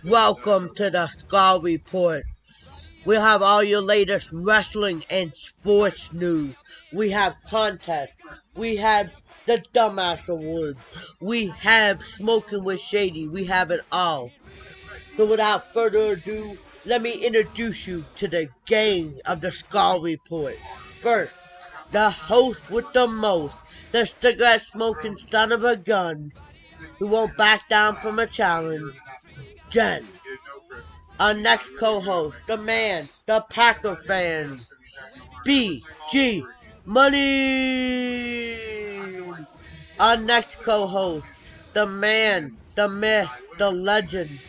Welcome to the Skull Report. We have all your latest wrestling and sports news. We have contests. We have the Dumbass Awards. We have Smoking with Shady. We have it all. So without further ado, let me introduce you to the gang of the Skull Report. First, the host with the most, the cigarette smoking son of a gun, who won't back down from a challenge, Jen. Our next co-host, the man, the Packer fan, BG Money. Our next co-host, the man, the myth, the legend,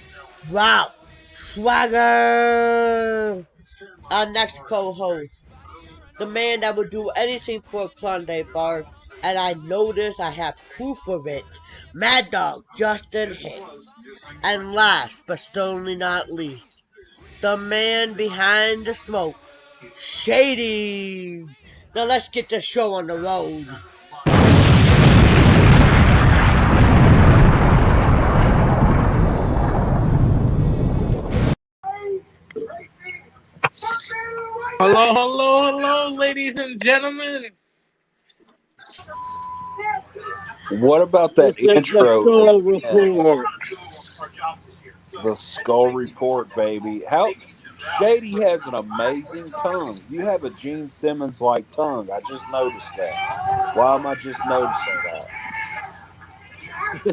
Ralph Swagger. Our next co-host, the man that would do anything for a Klondike bar, and I know this, I have proof of it, Mad Dog Justin Hicks. And last, but certainly not least, the man behind the smoke, Shady. Now let's get the show on the road. Hello, ladies and gentlemen. What about that intro? The Skull Report, baby. How Shady has an amazing tongue. You have a Gene Simmons like tongue. I just noticed that. Why am I just noticing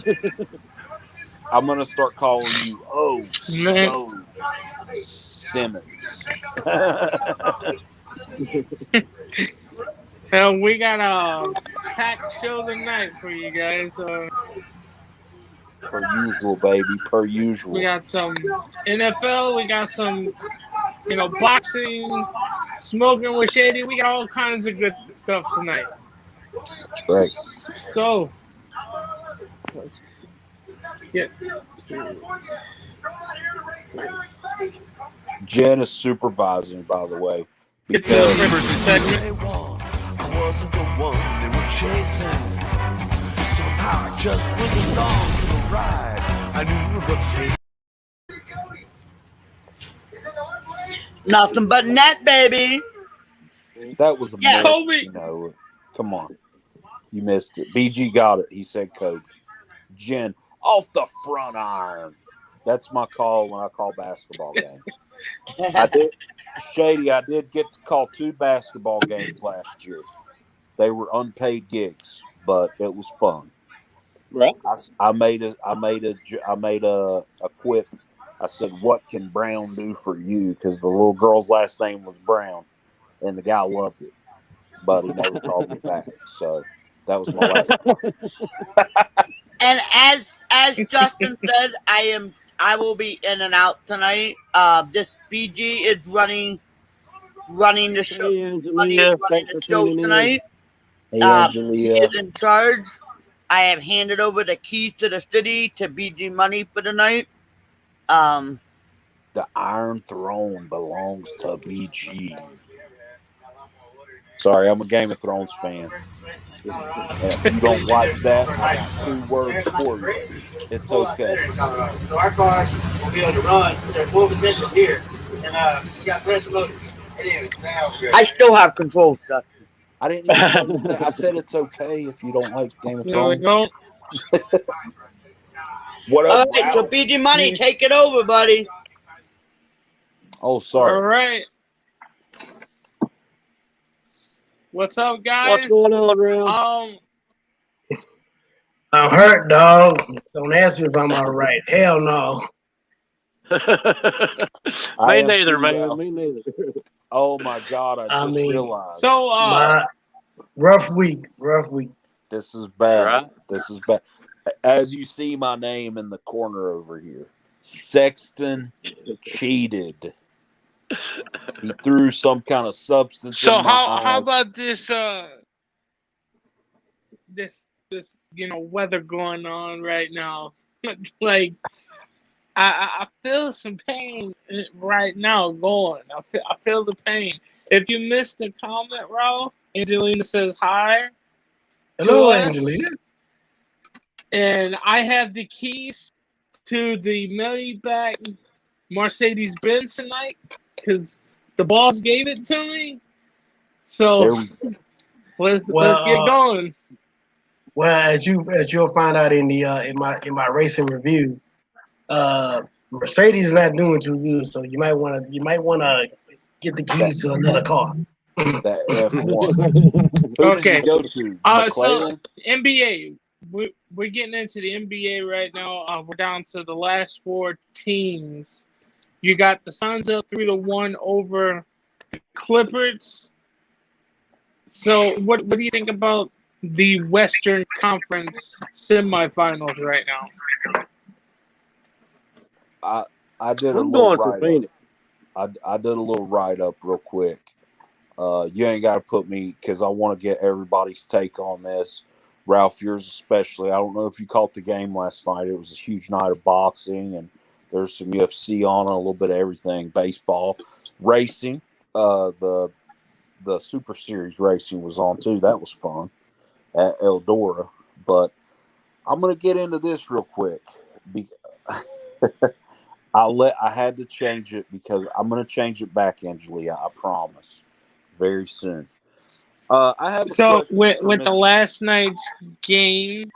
that? I'm gonna start calling you so Simmons. We got a packed show tonight for you guys. Per usual, baby. Per usual. We got some NFL. We got some, boxing, smoking with Shady. We got all kinds of good stuff tonight. Right. So, let's get Jen is supervising, by the way. Get to the first segment. I wasn't the one they were chasing. Somehow I just was along for the ride. I knew the Nothing but net, baby. That was a Yeah, Kobe. Come on. You missed it. BG got it. He said Kobe. Jen, off the front iron. That's my call when I call basketball games. Shady, I did get to call 2 basketball games last year. They were unpaid gigs, but it was fun. Right. I made a quip. I said, "What can Brown do for you?" Because the little girl's last name was Brown, and the guy loved it, but he never called me back. So that was my last time. And as Justin said, I will be in and out tonight. This BG is running the show. Running the show tonight. He is in charge. I have handed over the keys to the city to BG Money for the night. The Iron Throne belongs to BG. Sorry, I'm a Game of Thrones fan. If you don't like that, I got 2 words for you. It's okay. So our cars will be able to run. They're full position here, and you got pressure motors. I still have control stuff. I didn't even say anything. I said it's okay if you don't like Game of There we Thrones. go. What up, All right, so BG Money, take it over, buddy. Oh, sorry. All right. What's up, guys? What's going on, Ralph? I'm hurt, dog. Don't ask me if I'm all right. Hell no. Me neither, man. Me neither. Oh my God! I just realized. So, rough week. This is bad. Right. This is bad. As you see my name in the corner over here, Sexton cheated. He threw some kind of substance. So in my how eyes. about this this weather going on right now? Like I feel some pain right now going. I feel the pain. If you missed the comment, Ralph, Angelina says hi. Hello, to us. Angelina. And I have the keys to the Maybach Mercedes-Benz tonight because the boss gave it to me. So let's get going. Well, as you'll find out in the in my racing review, Mercedes is not doing too good, so you might want to get the keys to another car. That F1. Who did you go to? So NBA. We're getting into the NBA right now. We're down to the last 4 teams. You got the Suns up 3-1 over the Clippers. So what do you think about the Western Conference semifinals right now? I did a little write up. I did a little write up real quick. You ain't got to put me because I want to get everybody's take on this. Ralph, yours especially. I don't know if you caught the game last night. It was a huge night of boxing, and there's some UFC on it, a little bit of everything, baseball, racing. The Super Series racing was on too. That was fun at Eldora. But I'm gonna get into this real quick. I had to change it because I'm gonna change it back, Angelia. I promise. Very soon. I have with the last night's game,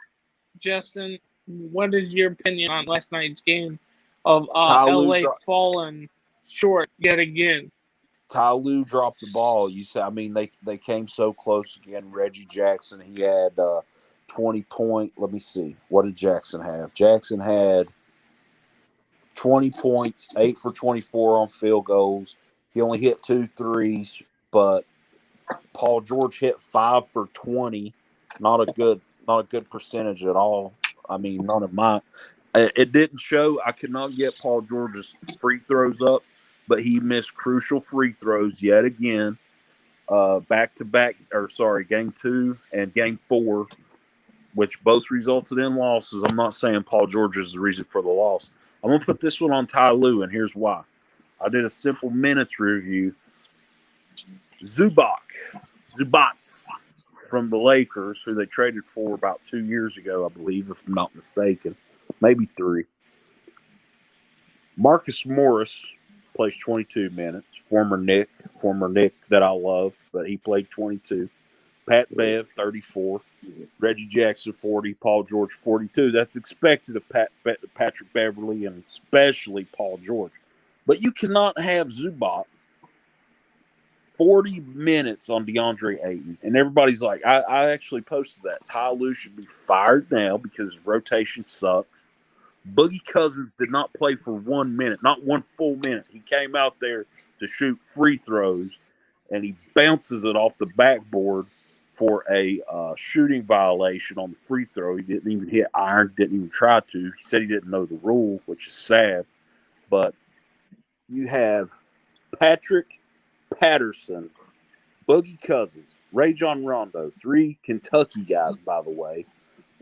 Justin, what is your opinion on last night's game of LA falling short yet again? Ty Lue dropped the ball. You said, I mean, they came so close again. Reggie Jackson, he had 20 point. Let me see. What did Jackson have? Jackson had 20 points, 8 for 24 on field goals. He only hit 2 threes, but Paul George hit 5 for 20. Not a good percentage at all. I mean, none of mine. It didn't show. I could not get Paul George's free throws up, but he missed crucial free throws yet again. Back-to-back, game 2 and game 4, which both resulted in losses. I'm not saying Paul George is the reason for the loss. I'm going to put this one on Ty Lue, and here's why. I did a simple minutes review. Zubac from the Lakers, who they traded for about 2 years ago, I believe, if I'm not mistaken. Maybe 3. Marcus Morris plays 22 minutes. Former Nick that I loved, but he played 22. Pat Bev, 34. Reggie Jackson, 40. Paul George, 42. That's expected of Patrick Beverly and especially Paul George. But you cannot have Zubac 40 minutes on DeAndre Ayton. And everybody's like, I actually posted that. Ty Lue should be fired now because his rotation sucks. Boogie Cousins did not play for 1 minute, not 1 full minute. He came out there to shoot free throws, and he bounces it off the backboard for a shooting violation on the free throw. He didn't even hit iron, didn't even try to. He said he didn't know the rule, which is sad. But you have Patrick Patterson, Boogie Cousins, Rajon Rondo, 3 Kentucky guys, by the way,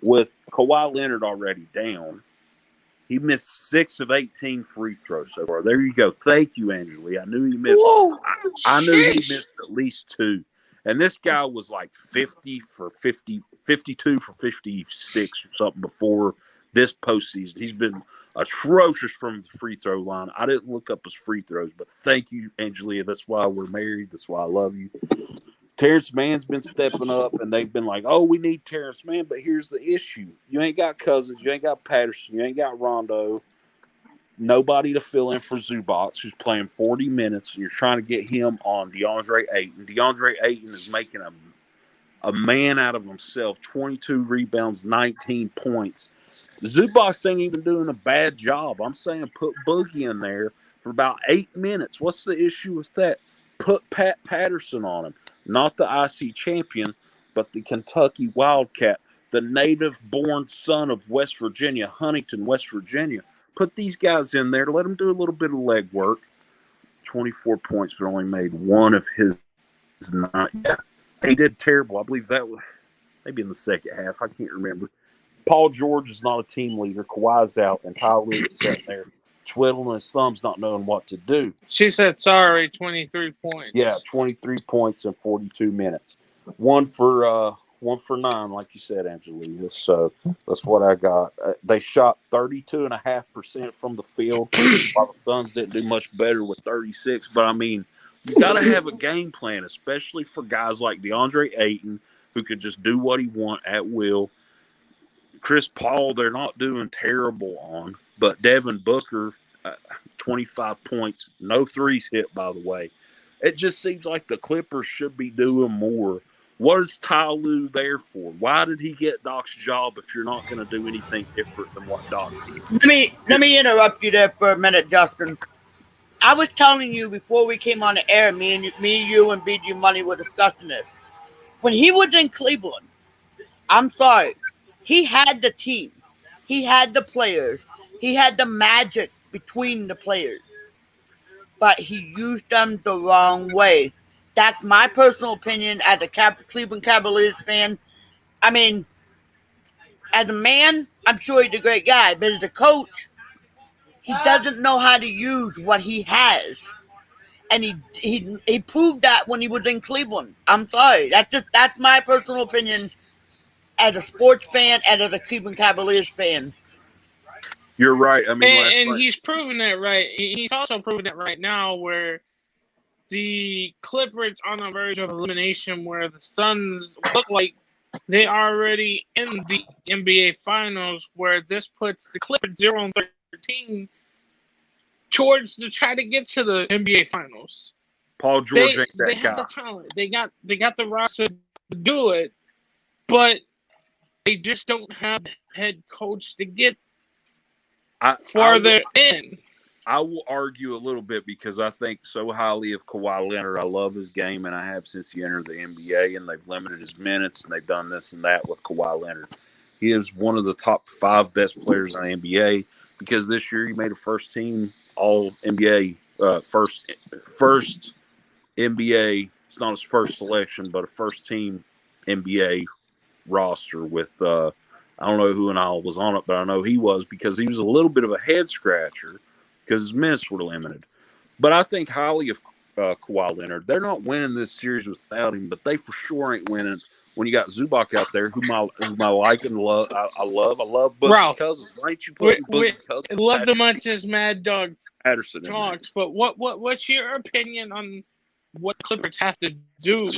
with Kawhi Leonard already down. He missed 6 of 18 free throws so far. There you go. Thank you, Angela. I knew he missed. I knew he missed at least 2. And this guy was like 52 for 56 or something before this postseason. He's been atrocious from the free throw line. I didn't look up his free throws, but thank you, Angelia. That's why we're married. That's why I love you. Terrence Mann's been stepping up, and they've been like, oh, we need Terrence Mann. But here's the issue. You ain't got Cousins. You ain't got Patterson. You ain't got Rondo. Nobody to fill in for Zubac, who's playing 40 minutes, and you're trying to get him on DeAndre Ayton. DeAndre Ayton is making a man out of himself. 22 rebounds, 19 points. Zubac ain't even doing a bad job. I'm saying put Boogie in there for about 8 minutes. What's the issue with that? Put Pat Patterson on him. Not the IC champion, but the Kentucky Wildcat, the native-born son of West Virginia, Huntington, West Virginia. Put these guys in there to let them do a little bit of leg work. 24 points, but only made 1 of his 9. Yeah, he did terrible. I believe that was maybe in the second half. I can't remember. Paul George is not a team leader. Kawhi's out, and Ty Lue is sitting there twiddling his thumbs, not knowing what to do. She said, sorry, 23 points. Yeah, 23 points in 42 minutes. 1 for 1 for 9, like you said, Angelina. So that's what I got. They shot 32.5% from the field, while the Suns didn't do much better with 36. But I mean, you got to have a game plan, especially for guys like DeAndre Ayton, who could just do what he want at will. Chris Paul, they're not doing terrible on, but Devin Booker, 25 points, no threes hit, by the way. It just seems like the Clippers should be doing more. What is Ty Lue there for? Why did he get Doc's job if you're not going to do anything different than what Doc did? Let me interrupt you there for a minute, Justin. I was telling you before we came on the air, me, you, and BG Money were discussing this. When he was in Cleveland, I'm sorry, he had the team, he had the players, he had the magic between the players, but he used them the wrong way. That's my personal opinion as a Cleveland Cavaliers fan. I mean, as a man, I'm sure he's a great guy, but as a coach, he doesn't know how to use what he has. And he proved that when he was in Cleveland. I'm sorry. That's my personal opinion as a sports fan and as a Cleveland Cavaliers fan. You're right. I mean, and he's proven that right. He's also proven that right now, where the Clippers on the verge of elimination, where the Suns look like they are already in the NBA Finals, where this puts the Clippers 0-13 towards to try to get to the NBA Finals. Paul George ain't that guy. They have the talent. They got the roster to do it, but they just don't have the head coach to get farther in. I will argue a little bit because I think so highly of Kawhi Leonard. I love his game, and I have since he entered the NBA, and they've limited his minutes, and they've done this and that with Kawhi Leonard. He is one of the top 5 best players in the NBA because this year he made a first-team All-NBA, first NBA. It's not his first selection, but a first-team NBA roster with I don't know who and all was on it, but I know he was because he was a little bit of a head-scratcher because his minutes were limited. But I think highly of Kawhi Leonard. They're not winning this series without him, but they for sure ain't winning when you got Zubac out there, whom I like and love. I love Boogie Cousins. Why ain't you putting Boogie Cousins? I love the much as Mad Dog Patterson talks, but what's your opinion on what Clippers have to do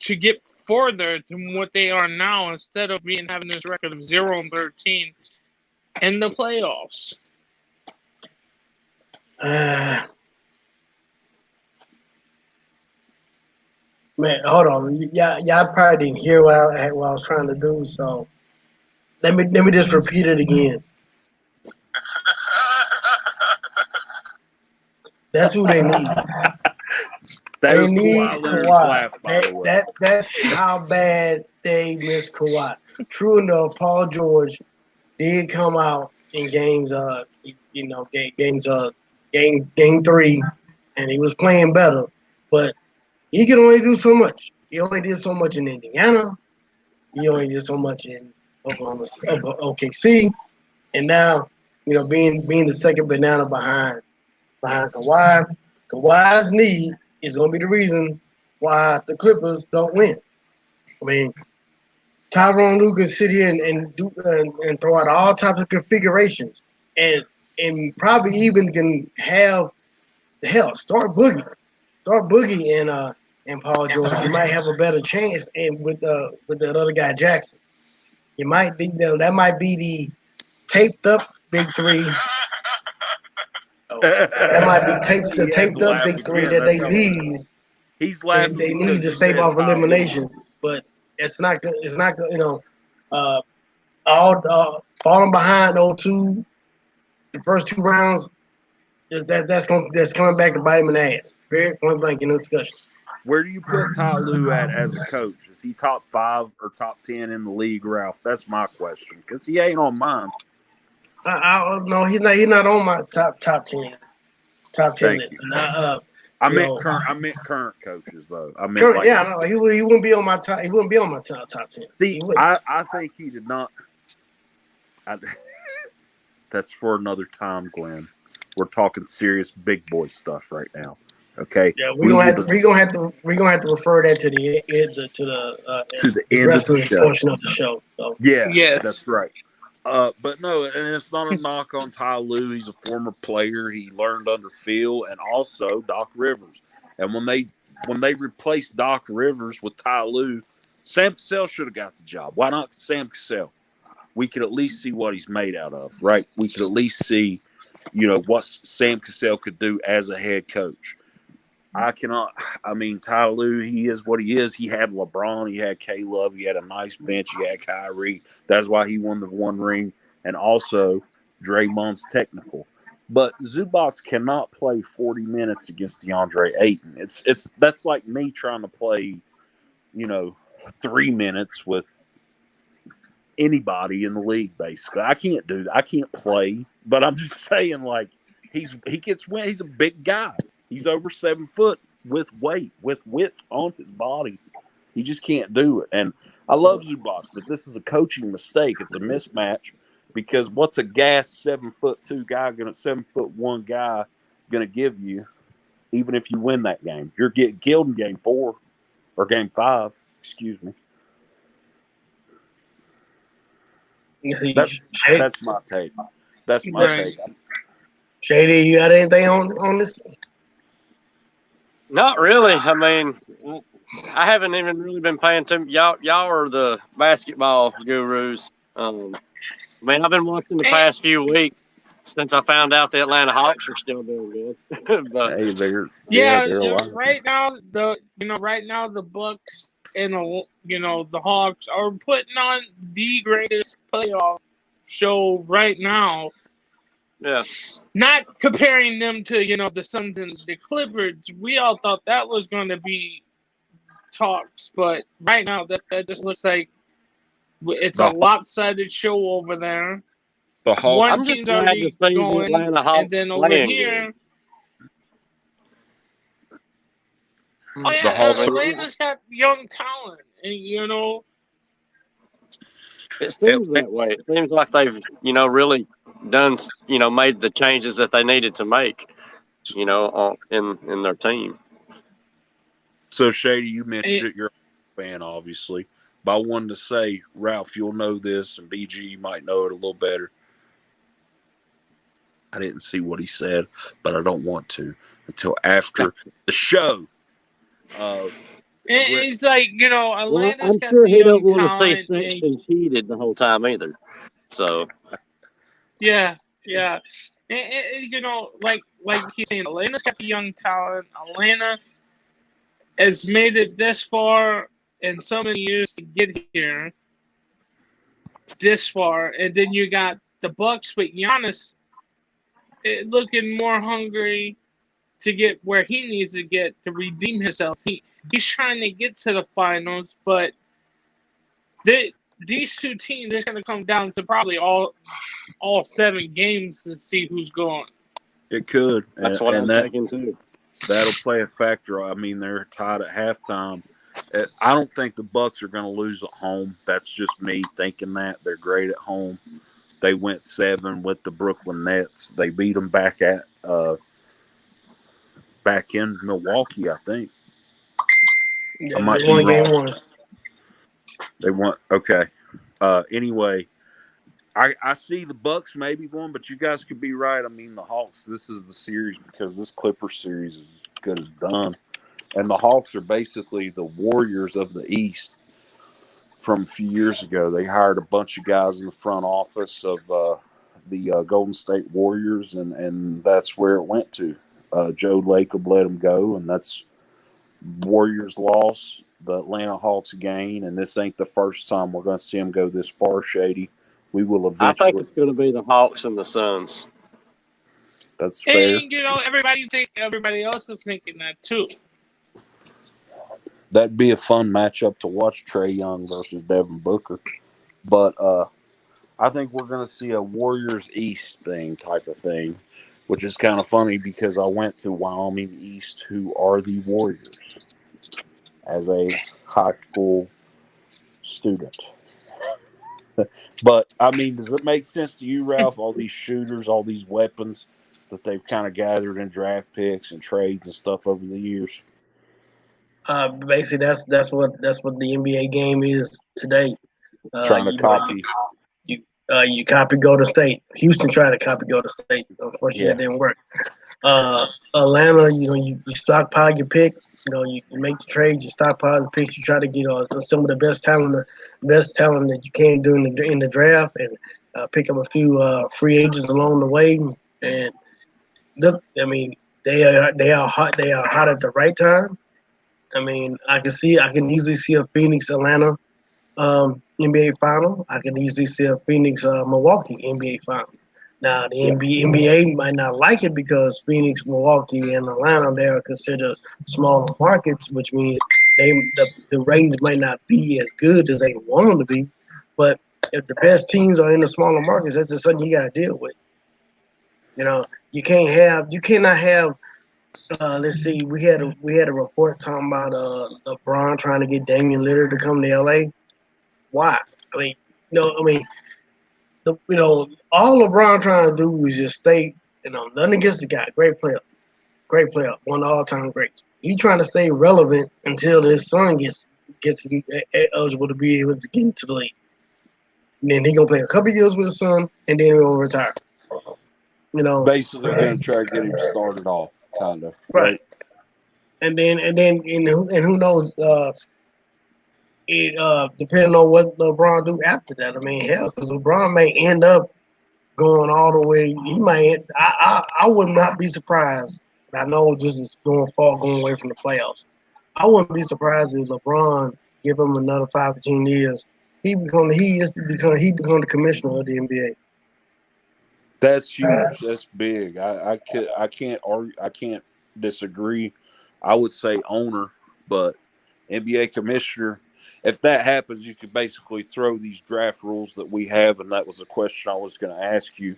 to get further than what they are now instead of having this record of 0-13 in the playoffs? Man, hold on. Y'all probably didn't hear what I was trying to do, so let me just repeat it again. That's who they need. They need Kawhi. That's how bad they miss Kawhi. True enough, Paul George did come out in games, game 3, and he was playing better, but he can only do so much. He only did so much in Indiana. He only did so much in OKC, and now being the second banana behind Kawhi. Kawhi's knee is going to be the reason why the Clippers don't win. I mean, Tyronn Lue can sit here and throw out all types of configurations, and probably even can have start Boogie and Paul George. You might have a better chance, and with that other guy Jackson, you might be that might be the taped up big 3. That might be the taped up big 3 that they need. He's laughing. They need to stave off elimination, but it's not good. It's not good. Falling behind 0-2, the first 2 rounds. That's coming back to bite him in the ass. Very point blank in the discussion. Where do you put Ty Lue at as a coach? Is he top 5 or top 10 in the league, Ralph? That's my question because he ain't on mine. No, he's not on my top 10. Top 10 list. I meant current coaches though. I meant he wouldn't be on my top. He wouldn't be on my top 10. See, I think he did not. That's for another time, Glenn. We're talking serious big boy stuff right now. Okay. Yeah, we're gonna have to refer that to the end of the show. portion of the show. So yeah, Yes. that's right. But no, and it's not a knock on Ty Lue. He's a former player. He learned under Phil and also Doc Rivers. And when they replaced Doc Rivers with Ty Lue, Sam Cassell should have got the job. Why not Sam Cassell? We could at least see what he's made out of, right? We could at least see, what Sam Cassell could do as a head coach. Ty Lue, he is what he is. He had LeBron, he had K-Love, he had a nice bench, he had Kyrie. That's why he won the one ring. And also, Draymond's technical. But Zubac cannot play 40 minutes against DeAndre Ayton. That's like me trying to play, 3 minutes with anybody in the league, basically. I can't do that. I can't play. But I'm just saying, like, he gets win. He's a big guy. He's over 7 foot with weight, with width on his body. He just can't do it. And I love Zubac, but this is a coaching mistake. It's a mismatch because what's a gas 7'2" guy 7'1" guy gonna give you, even if you win that game? You're getting killed in game 4 or game 5. Excuse me. That's my take. That's my take. Shady, you got anything on this? Not really. I mean, I haven't even really been paying attention. Y'all are the basketball gurus. I've been watching the past few weeks since I found out the Atlanta Hawks are still doing good. But hey, they're right now the Bucks and the Hawks are putting on the greatest playoff show right now. Yeah. Not comparing them to, the Suns and the Clippers. We all thought that was going to be talks, but right now that just looks like it's a lopsided show over there. The Hawks. One team's already going, and then over here. Oh yeah, Atlanta's got young talent, and it seems that way. It seems like they've, really done, made the changes that they needed to make, in their team. So, Shady, you mentioned it. You're a fan, obviously. But I wanted to say, Ralph, you'll know this, and BG might know it a little better. I didn't see what he said, but I don't want to until after the show. It's like, Atlanta's I'm got sure the he don't young want to say talent. Sexton cheated the whole time either. So. Yeah. Like he's saying, Atlanta's got the young talent. Atlanta has made it this far in so many years to get here. This far, and then you got the Bucks with Giannis looking more hungry to get where he needs to get to redeem himself. He's trying to get to the finals, but these two teams are going to come down to probably all 7 games to see who's going. It could. That's what I'm thinking too. That'll play a factor. I mean, they're tied at halftime. I don't think the Bucks are going to lose at home. That's just me thinking that. They're great at home. They went 7 with the Brooklyn Nets. They beat them back in Milwaukee, I think. Yeah, they won game 1. They won. Okay. Anyway, I see the Bucks maybe going, but you guys could be right. I mean, the Hawks, this is the series because this Clippers series is as good as done. And the Hawks are basically the Warriors of the East from a few years ago. They hired a bunch of guys in the front office of the Golden State Warriors, and that's where it went to. Joe Lacob let them go, and that's Warriors loss, the Atlanta Hawks gain, and this ain't the first time we're going to see them go this far, Shady. We will eventually. I think it's going to be the Hawks and the Suns. That's fair. And, everybody else is thinking that too. That'd be a fun matchup to watch, Trae Young versus Devin Booker. But I think we're going to see a Warriors East type of thing, which is kind of funny because I went to Wyoming East, who are the Warriors, as a high school student. But, I mean, does it make sense to you, Ralph, all these shooters, all these weapons? that they've kind of gathered in draft picks and trades and stuff over the years? Basically, that's what the NBA game is today. Trying to copy. You copy Golden State. Houston tried to copy Golden State. Unfortunately, Yeah. it didn't work. Atlanta, you stockpile your picks. You make the trades. You stockpile the picks. You try to get some of the best talent that you can do in the draft, and pick up a few free agents along the way. And look, I mean, they are hot. They are hot at the right time. I mean, I can easily see a Phoenix Atlanta NBA final. I can easily see a Phoenix Milwaukee NBA final. Now the NBA might not like it because Phoenix, Milwaukee, and Atlanta, they are considered smaller markets, which means the ratings might not be as good as they want them to be. But if the best teams are in the smaller markets, that's just something you got to deal with. You cannot have. Let's see. We had a report talking about LeBron trying to get Damian Lillard to come to LA. Why? I mean, all LeBron trying to do is just stay. Nothing against the guy. Great player, one of the all-time greats. He trying to stay relevant until his son gets eligible to be able to get into the league. And then he gonna play a couple years with his son, and then he gonna retire. Basically gonna try to get him started off, kind of. Right. And who knows? Depending on what LeBron do after that. I mean, hell, because LeBron may end up going all the way. He might. I would not be surprised. I know this is going away from the playoffs. I wouldn't be surprised if LeBron give him another 5 to 10 years. He become the commissioner of the NBA. That's huge. That's big. I can't argue. I can't disagree. I would say owner, but NBA commissioner. If that happens, you could basically throw these draft rules that we have, and that was a question I was going to ask you.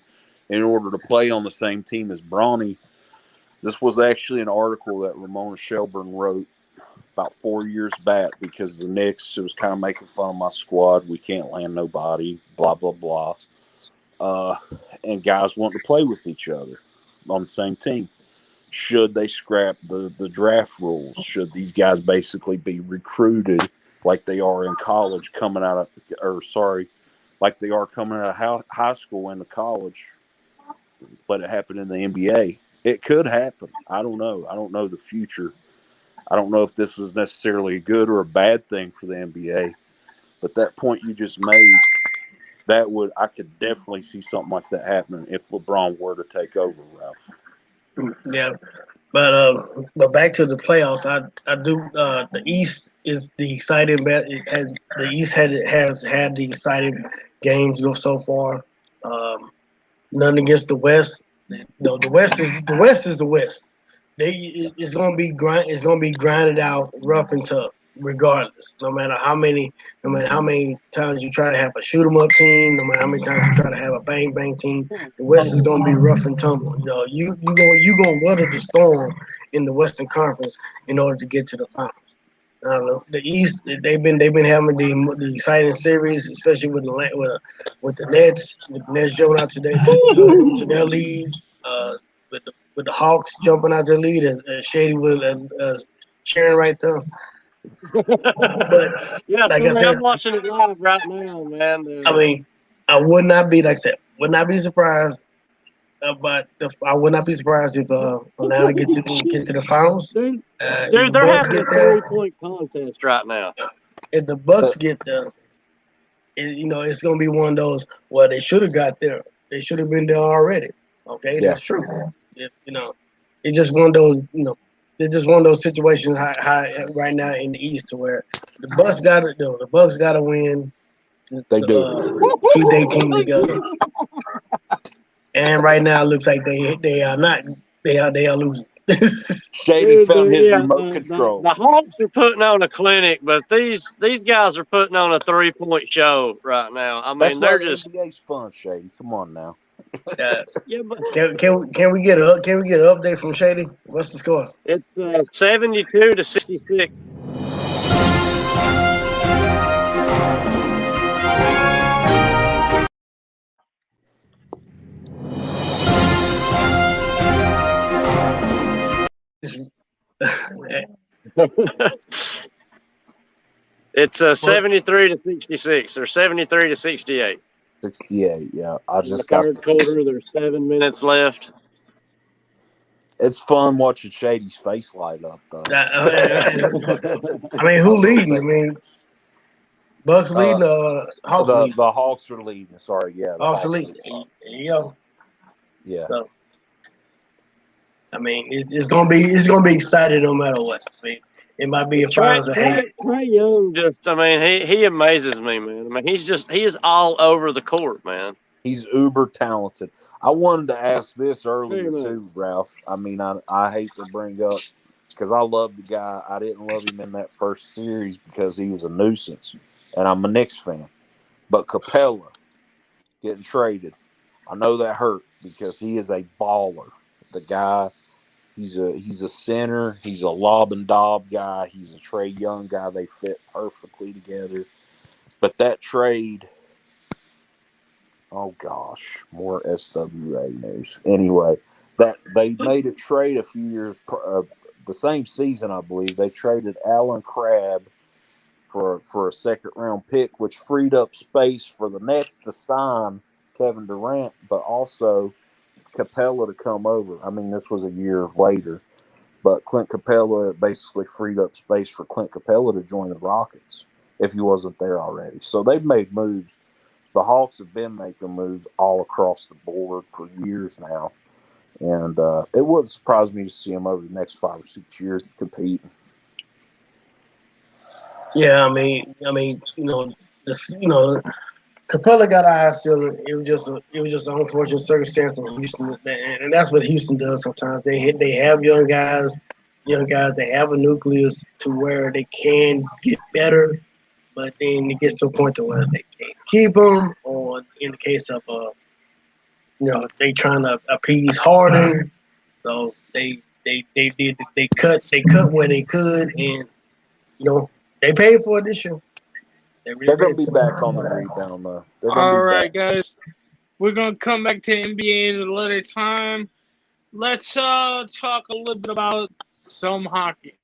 In order to play on the same team as Bronny, this was actually an article that Ramona Shelburne wrote about 4 years back because the Knicks, it was kind of making fun of my squad. We can't land nobody, blah, blah, blah. And guys want to play with each other on the same team. Should they scrap the draft rules? Should these guys basically be recruited like they are in college like they are coming out of high school into college, but it happened in the NBA? It could happen. I don't know. I don't know the future. I don't know if this is necessarily a good or a bad thing for the NBA, but that point you just made, I could definitely see something like that happening if LeBron were to take over, Ralph. Yeah, but back to the playoffs. I do. The East is the exciting bet. The East has had the exciting games go so far. Nothing against the West. No, the West is the West. It's gonna be grinded out, rough and tough, regardless. No matter how many times you try to have a shoot 'em up team, no matter how many times you try to have a bang bang team, the West is gonna be rough and tumble. You gonna weather the storm in the Western Conference in order to get to the finals. The East, they've been having the exciting series, especially with the Nets. With the Nets jumping out to their lead, with the Hawks jumping out their lead, as Shady was sharing right there. But Yeah, like I said, I'm watching it live right now, man. I mean, I would not be surprised. But I would not be surprised if Atlanta get to the finals. Dude, If they're Bucks having a get there, 3-point contest right now. if the Bucks get there, it's gonna be one of those. Well, they should have got there. They should have been there already. Okay, Yeah. That's true. It's just one of those. It's just one of those situations high right now in the East to where the Bucks got to do. The Bucks got to win. They do. Keep their team together. And right now, it looks like they are not. They are losing. Shady found his remote control. The Hawks are putting on a clinic, but these guys are putting on a 3-point show right now. I mean, That's they're why just the NBA's fun, Shady. Come on now. yeah. But Can we get an update from Shady? What's the score? it's 72-66. It's 73-66 or 73-68. 68. Yeah, I In the just got third the. quarter, there's 7 minutes left. It's fun watching Shady's face light up, though. I mean, who leading? I mean, Bucks leading, Hawks leading. The Hawks are leading. Sorry, yeah, the Hawks Hawks are are leading. leading. There you go. Yeah. So, I mean, it's gonna be exciting no matter what. I mean, it might be a finals of hate. Trae Young he amazes me, man. I mean, he is all over the court, man. He's uber talented. I wanted to ask this earlier Very much. too, Ralph. I mean, I hate to bring up because I love the guy. I didn't love him in that first series because he was a nuisance, and I'm a Knicks fan. But Capella getting traded, I know that hurt because he is a baller. The guy, he's a center. He's a lob and dob guy. He's a Trae Young guy. They fit perfectly together. But that trade. Oh gosh, more SWA news. Anyway, that they made a trade a few years, the same season, I believe. They traded Alan Crabb for a second round pick, which freed up space for the Nets to sign Kevin Durant, but also Capella to come over. I mean, this was a year later, but Clint Capella basically freed up space for Clint Capella to join the Rockets if he wasn't there already. So they've made moves. The Hawks have been making moves all across the board for years now. And it wouldn't surprise me to see them over the next 5 or 6 years competing. Yeah, I mean, Capella got eyes still. It was just an unfortunate circumstance in Houston, and that's what Houston does sometimes. They have young guys. They have a nucleus to where they can get better, but then it gets to a point to where they can't keep them. Or in the case of they trying to appease Harden, so they cut where they could, and they paid for it this year. They're going to be back on the rebound, though. All right, guys. We're going to come back to NBA in a later time. Let's talk a little bit about some hockey.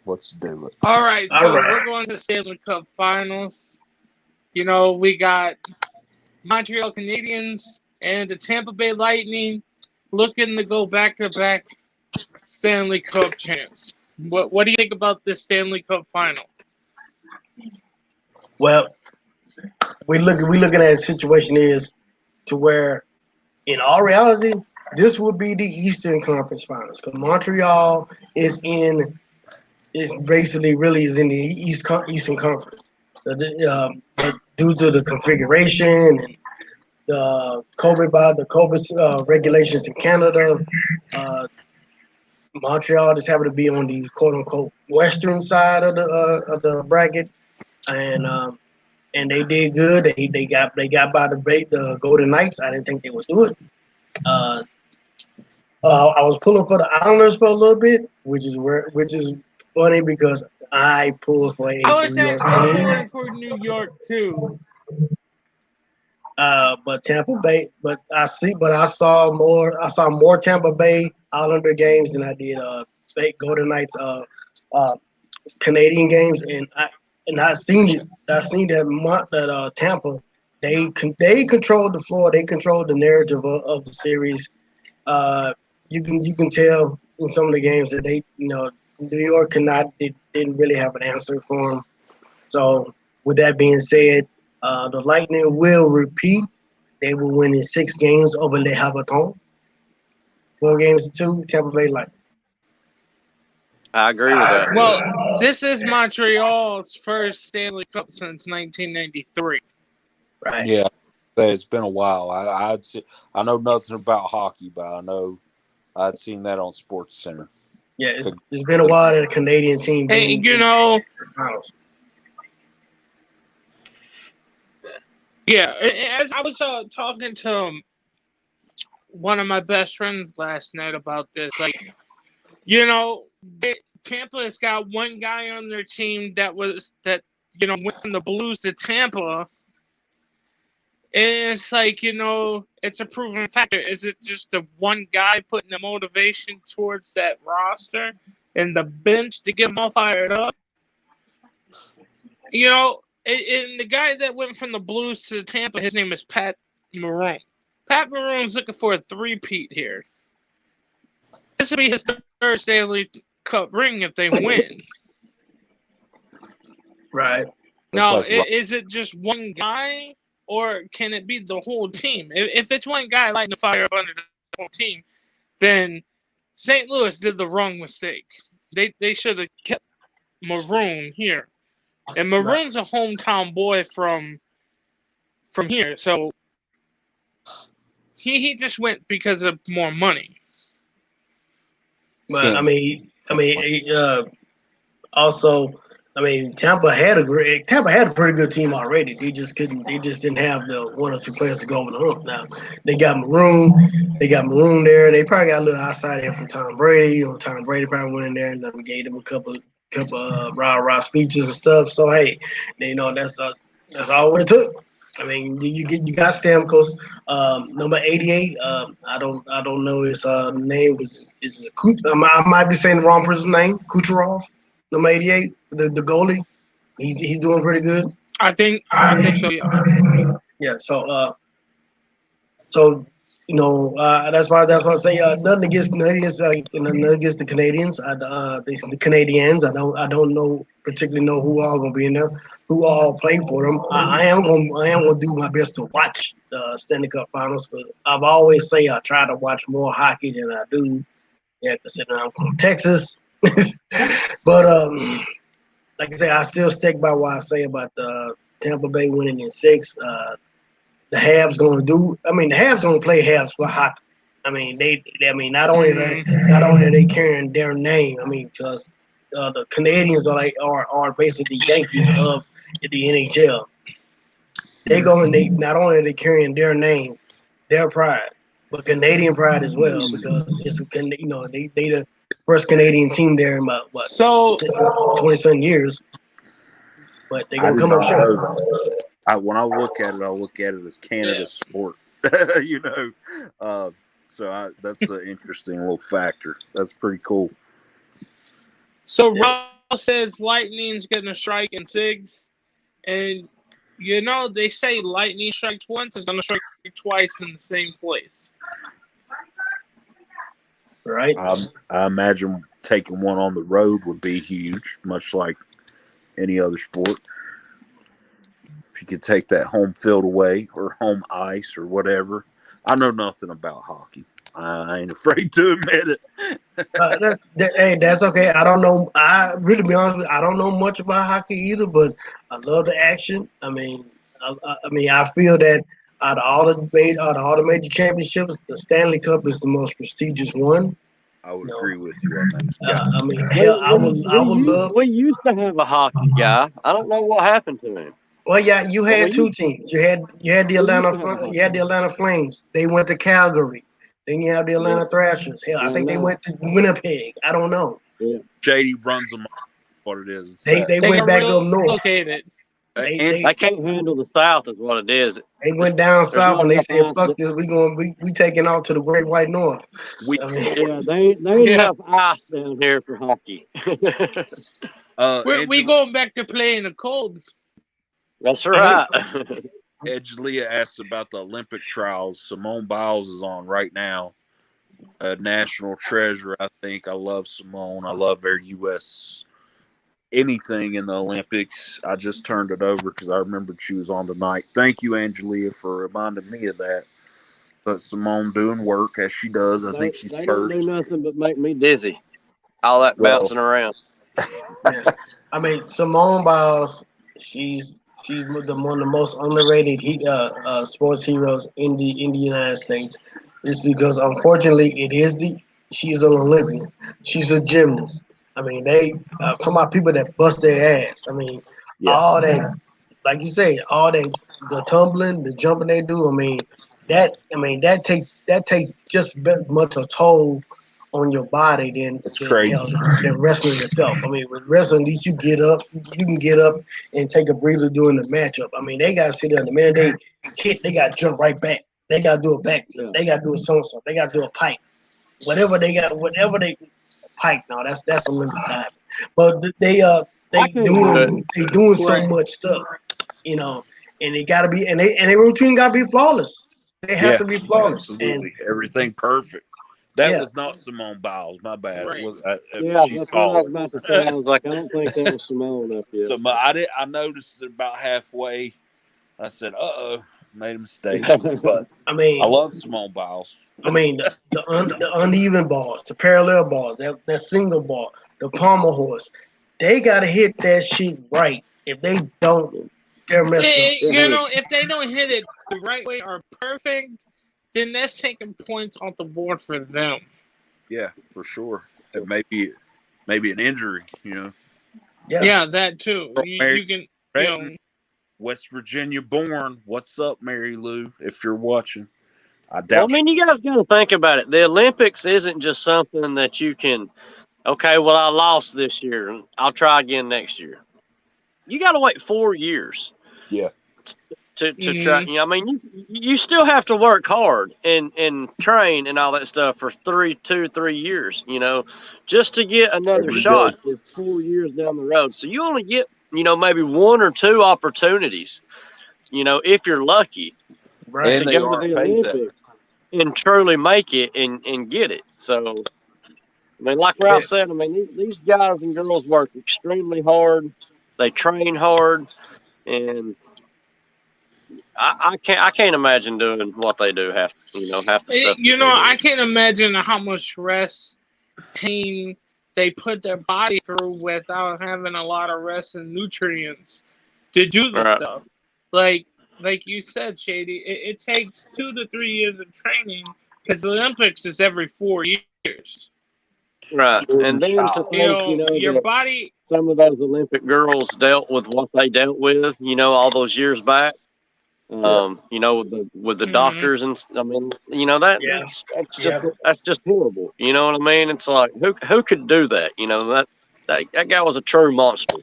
Let's do it. All right, so we're going to the Stanley Cup Finals. We got Montreal Canadiens and the Tampa Bay Lightning looking to go back-to-back Stanley Cup champs. What do you think about this Stanley Cup final? Well, we looking at a situation is to where, in all reality, this would be the Eastern Conference Finals because Montreal is basically really in the Eastern Conference. So but due to the configuration and the COVID regulations in Canada, Montreal just happened to be on the quote unquote western side of the bracket, and they did good. They got by the Golden Knights. I didn't think they would do it. I was pulling for the Islanders for a little bit, which is funny because I pulled for a New York team. I was for New York too. But Tampa Bay. But I saw more Tampa Bay Islander games than I did Golden Knights Canadian games, and I seen it. I seen that Tampa they controlled the floor. They controlled the narrative of the series. You can tell in some of the games that New York didn't really have an answer for them. So with that being said, the Lightning will repeat. They will win in 6 games over Le Havre. 4 games to 2, Tampa Bay Lightning. I agree with that. Well, this is Montreal's first Stanley Cup since 1993. Right. Yeah, it's been a while. I know nothing about hockey, but I know I'd seen that on Sports Center. Yeah, it's been a while that a Canadian team. Hey, yeah, as I was talking to one of my best friends last night about this, Tampa has got one guy on their team that went from the Blues to Tampa. And it's like, it's a proven factor. Is it just the one guy putting the motivation towards that roster and the bench to get them all fired up? And the guy that went from the Blues to Tampa, his name is Pat Maroon. Pat Maroon's looking for a three-peat here. This will be his third Stanley Cup ring if they win. Right. Now, is it just one guy, or can it be the whole team? If it's one guy lighting the fire up under the whole team, then St. Louis did the wrong mistake. They should have kept Maroon here. And Maroon's a hometown boy from here, so he just went because of more money. But also, Tampa had a pretty good team already. They just didn't have the one or two players to go over the hump. Now they got Maroon there. They probably got a little outside there from Tom Brady. Tom Brady probably went in there and gave them a couple rah speeches and stuff. So hey, that's all it took. You got Stamkos, number 88. I don't know his name. Is it I might be saying the wrong person's name. Kucherov, number 88, the goalie. He's doing pretty good. I think so. Yeah. Yeah. So that's why I say nothing against the Canadians. The Canadians. I don't particularly know who all gonna be in there, who all play for them. I am gonna do my best to watch the Stanley Cup Finals, but I've always say I try to watch more hockey than I do. Yeah, because I'm from Texas. But like I say, I still stick by what I say about the Tampa Bay winning in 6. The Habs gonna play Habs for hockey. Not only are they carrying their name. Because the Canadians are basically the Yankees of the NHL. They not only are they carrying their name, their pride, but Canadian pride as well, because it's they the first Canadian team there in about 27 years. But they gonna come up short. When I look at it as Canada's sport, So that's an interesting little factor. That's pretty cool. So Ross says Lightning's getting a strike in 6, and they say Lightning strikes once is going to strike twice in the same place. Right. I imagine taking one on the road would be huge, much like any other sport. If you could take that home field away or home ice or whatever. I know nothing about hockey. I ain't afraid to admit it. Hey, that's okay. I don't know. I really, to be honest with you, I don't know much about hockey either, but I love the action. I feel that out of all the major championships, the Stanley Cup is the most prestigious one. I would agree with you on that. I would love. We used to have a hockey guy. I don't know what happened to him. Well, yeah, you had two teams. You had the Atlanta Flames. They went to Calgary. Then you have the Atlanta Thrashers. Hell, I think they went to Winnipeg. I don't know. Yeah. JD runs them. What it is? They went back up north. Located. I can't handle the South, is what it is. They went down south and they said, "Fuck this. We taking out to the Great White North." They ain't enough ice down here for hockey. We going back to playing the cold. That's right. Edge Leah asked about the Olympic trials. Simone Biles is on right now. A national treasure, I think. I love Simone. I love their U.S. anything in the Olympics. I just turned it over because I remembered she was on tonight. Thank you, Angelia, for reminding me of that. But Simone doing work as she does. I think she's they first. Don't do nothing but make me dizzy. All that bouncing around. Yeah. Simone Biles, she's one of the most underrated sports heroes in the United States. It's because unfortunately she is an Olympian. She's a gymnast. They talking about people that bust their ass. All that, like you say, all that, the tumbling, the jumping they do. That takes just as much a toll on your body It's than crazy. hell than wrestling itself. I mean, with wrestling, at least you get up, you can get up and take a breather during the matchup. I mean, they gotta sit there. The minute they hit, they gotta jump right back. They gotta do a backflip. Yeah. They gotta do a somersault. They gotta do a pipe. Whatever they pipe now. That's Olympic diving. But they can't do doing so Right. much stuff, you know, and it gotta be and their routine gotta be flawless. They have Yeah, to be flawless. absolutely. Everything perfect. That Yeah. was not Simone Biles. My bad. Right. Yeah, She's that's what I was taller. about to say. I was like, I don't think that was Simone up yet. So I noticed it about halfway. I said, "Uh-oh, made a mistake." But I mean, I love Simone Biles. the uneven balls, the parallel balls, that single ball, the pommel horse, they gotta hit that shit right. If they don't, they're messed up. You know, if they don't hit it the right way or perfect, then that's taking points off the board for them. Yeah, for sure. It may be an injury, you know. Yeah, that too. You can, you know. West Virginia born. What's up, Mary Lou? If you're watching, I Well, doubt. I mean, you guys got to think about it. The Olympics isn't just something that you can, okay, well, I lost this year, and I'll try again next year. You got to wait 4 years. Yeah. To try, you know, I mean, you still have to work hard and train and all that stuff for 2 3 years, you know, just to get another Every shot day. is 4 years down the road. So you only get, you know, maybe 1 or 2 opportunities, you know, if you're lucky, Right. And to they go to aren't the paid that. Olympics and truly make it and get it. So, I mean, like Ralph said, I mean, these guys and girls work extremely hard. They train hard, and I can't imagine doing what they do. Half the stuff. You know, I can't imagine how much stress, pain they put their body through without having a lot of rest and nutrients to do this Right. stuff. Like you said, Shady, it takes 2 to 3 years of training because the Olympics is every 4 years. Right, and then to think, you know, your that body. some of those Olympic girls dealt with what they dealt with, you know, all those years back. You know, with the doctors, and I mean, you know, that's just horrible. You know what I mean? It's like who could do that? You know, that guy was a true monster.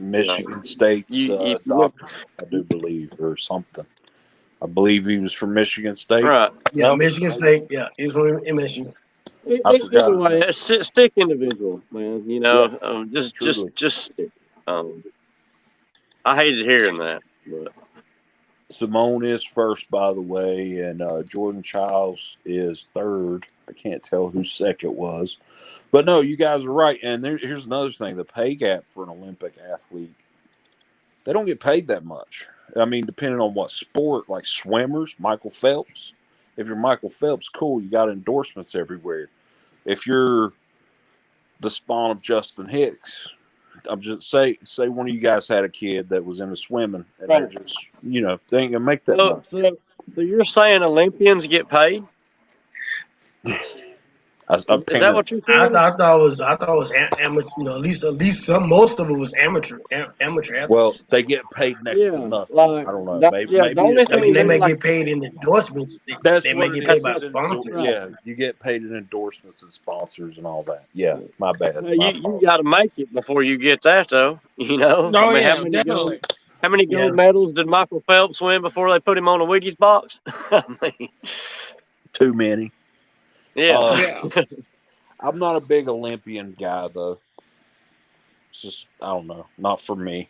Michigan State's doctor, I do believe, or something. I believe he was from Michigan State. Right. Yeah, Michigan State. Yeah, he's from MSU. Anyway, a sick individual, man. You know, just sick. I hated hearing that, but. Simone is first, by the way, and Jordan Childs is third. I can't tell who second was. But no, you guys are right. And here's another thing. The pay gap for an Olympic athlete, they don't get paid that much. I mean, depending on what sport, like swimmers, Michael Phelps. If you're Michael Phelps, cool, you got endorsements everywhere. If you're the spawn of Justin Hicks, I'm just say one of you guys had a kid that was into swimming, and they're just, you know, they ain't gonna make that much. So you're saying Olympians get paid? Is that what you're saying? I thought it was amateur. You know, at least most of it was amateur. Well, they get paid next to nothing. Like, I don't know. maybe they may get paid in endorsements. They may get paid by sponsors. Yeah, you get paid in endorsements and sponsors and all that. Yeah, my bad. You got to make it before you get that, though. You know, Oh, I mean, definitely. how many gold medals did Michael Phelps win before they put him on a Wheaties box? I mean, too many. Yeah. I'm not a big Olympian guy, though. It's just, I don't know, not for me.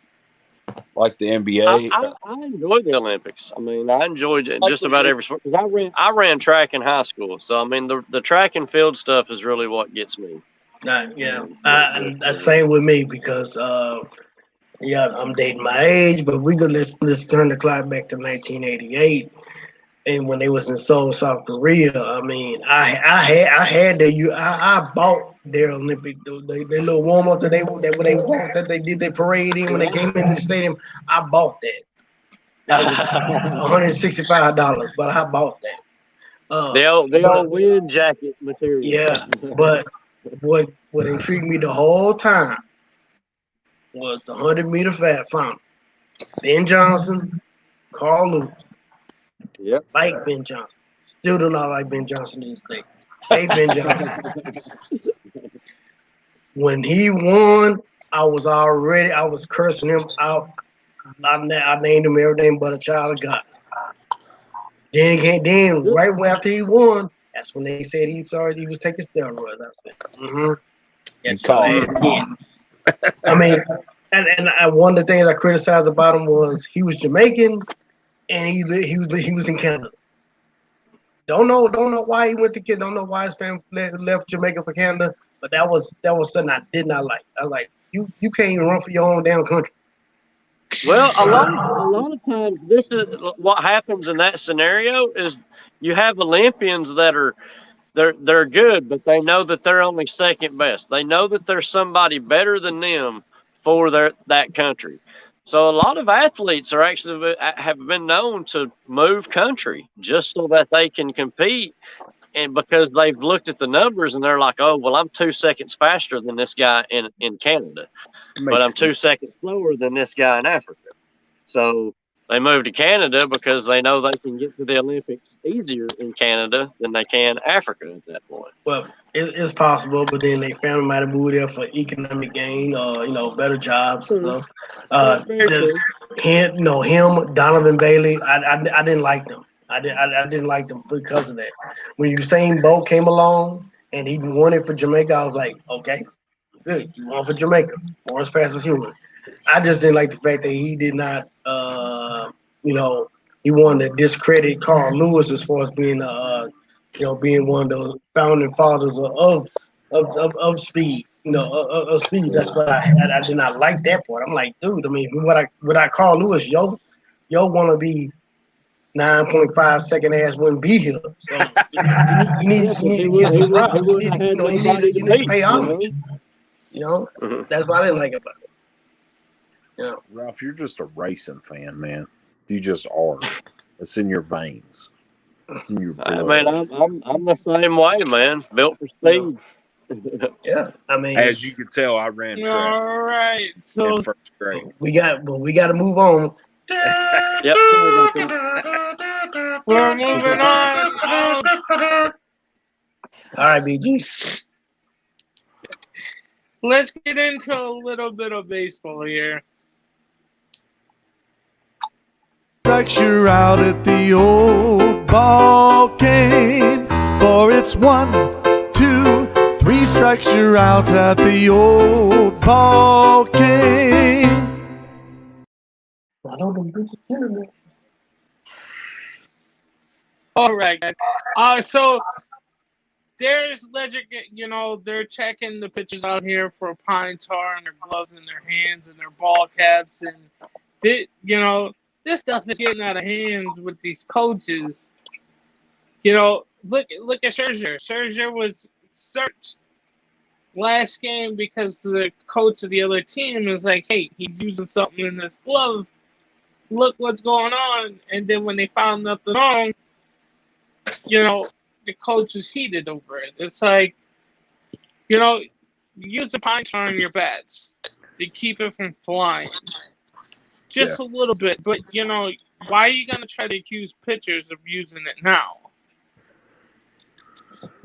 Like the NBA. I enjoy the Olympics. I mean, I enjoyed it just about every sport. Because I ran track in high school. So, I mean, the track and field stuff is really what gets me. Same with me because, I'm dating my age, but let's turn the clock back to 1988. And when they was in Seoul, South Korea, I mean, I bought their Olympic, their little warm up that they did their parade in when they came into the stadium. I bought that. That was $165, but I bought that. The old wind jacket material. Yeah, but what intrigued me the whole time was the 100-meter fountain. Ben Johnson, Carl Lewis. Yep. Like Ben Johnson. Still do not like Ben Johnson to this day. Hey, Ben Johnson. When he won, I was cursing him out. I named him everything but a child of God. Then right after he won, that's when they said he was taking steroids. I said, You Get your called ass him. again. I mean, and one of the things I criticized about him was he was Jamaican and he was in Canada. Don't know why he went to Canada. Don't know why his family left Jamaica for Canada. But that was something I did not like. I was like, you can't even run for your own damn country. Well, a lot of times this is what happens in that scenario is you have Olympians that are they're good, but they know that they're only second best. They know that there's somebody better than them for that country. So a lot of athletes are actually have been known to move country just so that they can compete, and because they've looked at the numbers and they're like, oh well, I'm 2 seconds faster than this guy in Canada, but I'm 2 seconds slower than this guy in Africa. So they move to Canada because they know they can get to the Olympics easier in Canada than they can Africa at that point. Well, it's possible, but then they family might have moved there for economic gain or better jobs. So, him, Donovan Bailey, I didn't like them. I didn't like them because of that. When Usain Bolt came along and he won it for Jamaica, I was like, okay, good, you won for Jamaica, or as fast as human. I just didn't like the fact that he did not, he wanted to discredit Carl Lewis as far as being, being one of the founding fathers of speed. Of speed. That's what I did not like that part. I'm like, dude. I mean, what I Carl Lewis, yo want to be 9.5 second ass wouldn't be here. So you need to get some props. You need to pay homage. That's what I didn't like about it. Ralph, you're just a racing fan, man. You just are. It's in your veins. It's in your blood. I mean, I'm the same way, man. Built for speed. Yeah, I mean, as you can tell, I ran track. All right, so in first grade. We got to move on. Yep. we're moving on. All right, BG. Let's get into a little bit of baseball here. Strikes you out at the old ball game, for it's 1, 2, 3 strikes you out at the old ball game. I don't know. All right, guys. So there's legend. They're checking the pitchers out here for pine tar and their gloves in their hands and their ball caps, and this stuff is getting out of hands with these coaches. Look at Scherzer. Scherzer was searched last game because the coach of the other team is like, hey, he's using something in this glove. Look what's going on. And then when they found nothing wrong, the coach was heated over it. It's like, use the pine tar on your bats to keep it from flying. Just a little bit. But, why are you going to try to accuse pitchers of using it now?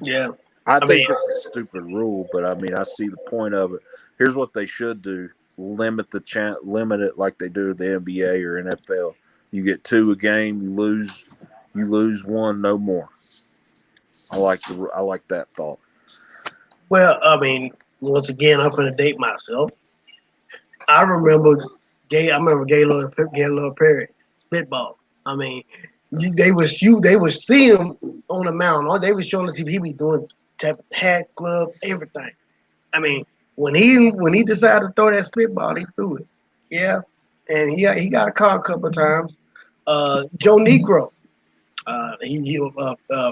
Yeah. I think it's a stupid rule, but I mean, I see the point of it. Here's what they should do: limit it like they do the NBA or NFL. You get 2 a game, you lose 1, no more. I like that thought. Well, I mean, once again, I'm going to date myself. I remember Gaylord Perry spitball. I mean, they would see him on the mound, or they would show the TV. He be doing hat, glove, everything. I mean, when he decided to throw that spitball, he threw it. Yeah, and he got caught a couple of times. Joe Negro, he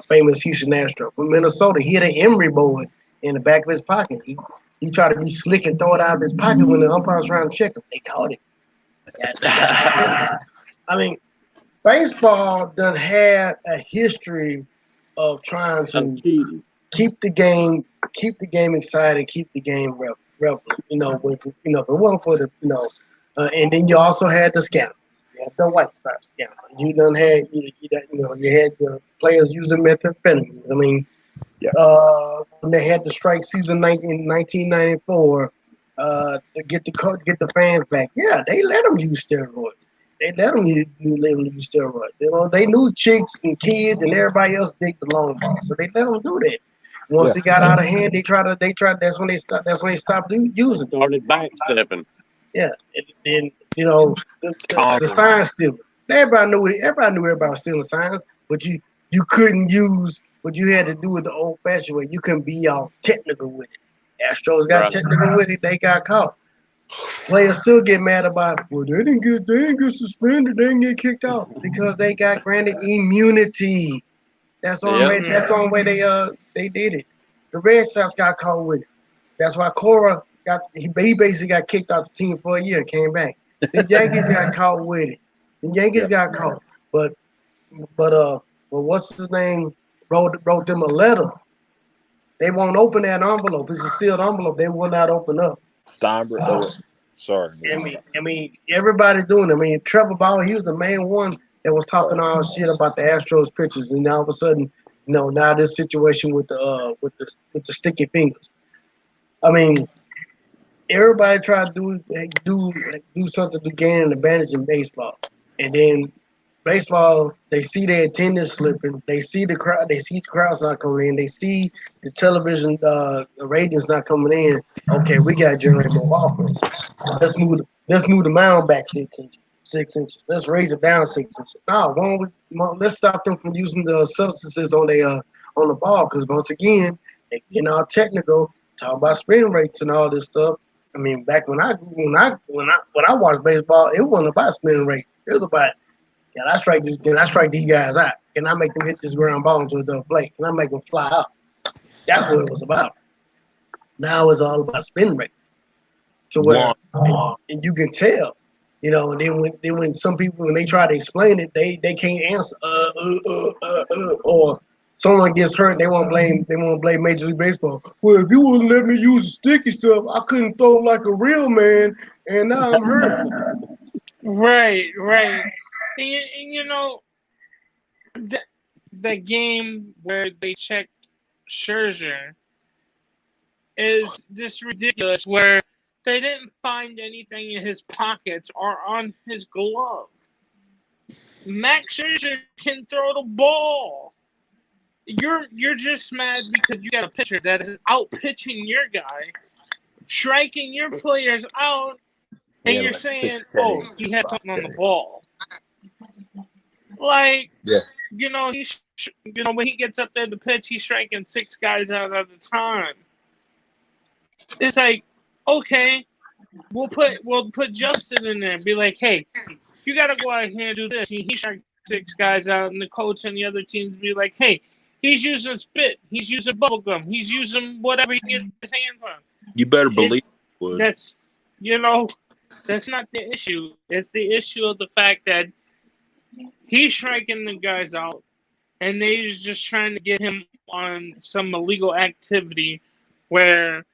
famous Houston Astro from Minnesota. He had an emery board in the back of his pocket. He tried to be slick and throw it out of his pocket when the umpire was trying to check him. They caught him. I mean, baseball done had a history of trying to keep the game excited, keep the game relevant. If it wasn't for the and then you also had the scandal. You had the White Sox scandal. You done had you had the players using methamphetamines. I mean, Yeah. When they had the strike season in 1994 to get the fans back. Yeah, they let them use steroids. They let them use steroids. You know, they knew chicks and kids and everybody else dig the long ball, so they let them do that. Once it got out of hand, they tried. That's when they stopped. That's when they stopped using it. Started backstepping. Yeah, and you know the sign stealing. Everybody knew everybody was stealing signs, but you couldn't use what you had to do with the old fashioned way. You couldn't be all technical with it. Astros got technical with it. They got caught. Players still get mad about it. Well, they didn't get suspended. They didn't get kicked out because they got granted immunity. That's the only way. That's the only way they did it. The Red Sox got caught with it. That's why Cora he basically got kicked out the team for a year and came back. The Yankees got caught with it. The Yankees got caught. But what's his name? Wrote them a letter. They won't open that envelope. It's a sealed envelope. They will not open up. Steinbrenner. Sorry. I mean, everybody's doing it. I mean, Trevor Bauer, he was the main one that was talking all shit about the Astros pitchers, and now all of a sudden, now this situation with the sticky fingers. I mean, everybody tried to do something to gain an advantage in baseball, and then baseball, they see their attendance slipping, they see the crowds not coming in, they see the television the ratings not coming in. Okay, we got to generate more offense. Let's move the mound back 6 inches. Let's raise it down 6 inches. No, let's stop them from using the substances on the ball, because once again, they getting all technical, talk about spin rates and all this stuff. I mean, back when I watched baseball, it wasn't about spin rates. It was about, can I strike these guys out? Can I make them hit this ground ball into a double play? Can I make them fly out? That's what it was about. Now it's all about spin rate. So and you can tell, and then when some people, when they try to explain it, they can't answer or someone gets hurt, they won't blame Major League Baseball. Well, if you wouldn't let me use the sticky stuff, I couldn't throw like a real man, and now I'm hurt. Right. And the game where they checked Scherzer is just ridiculous, where they didn't find anything in his pockets or on his glove. Max Scherzer can throw the ball. You're just mad because you got a pitcher that is out pitching your guy, striking your players out, and you're saying, "Oh, he had something on the ball." Like, when he gets up there to pitch, he's striking 6 guys out at a time. It's like, okay, we'll put Justin in there and be like, hey, you got to go out here and do this. He struck 6 guys out, and the coach and the other teams be like, hey, he's using spit, he's using bubble gum, he's using whatever he gets his hands on. You better believe it. That's that's not the issue. It's the issue of the fact that he's striking the guys out, and they're just trying to get him on some illegal activity where,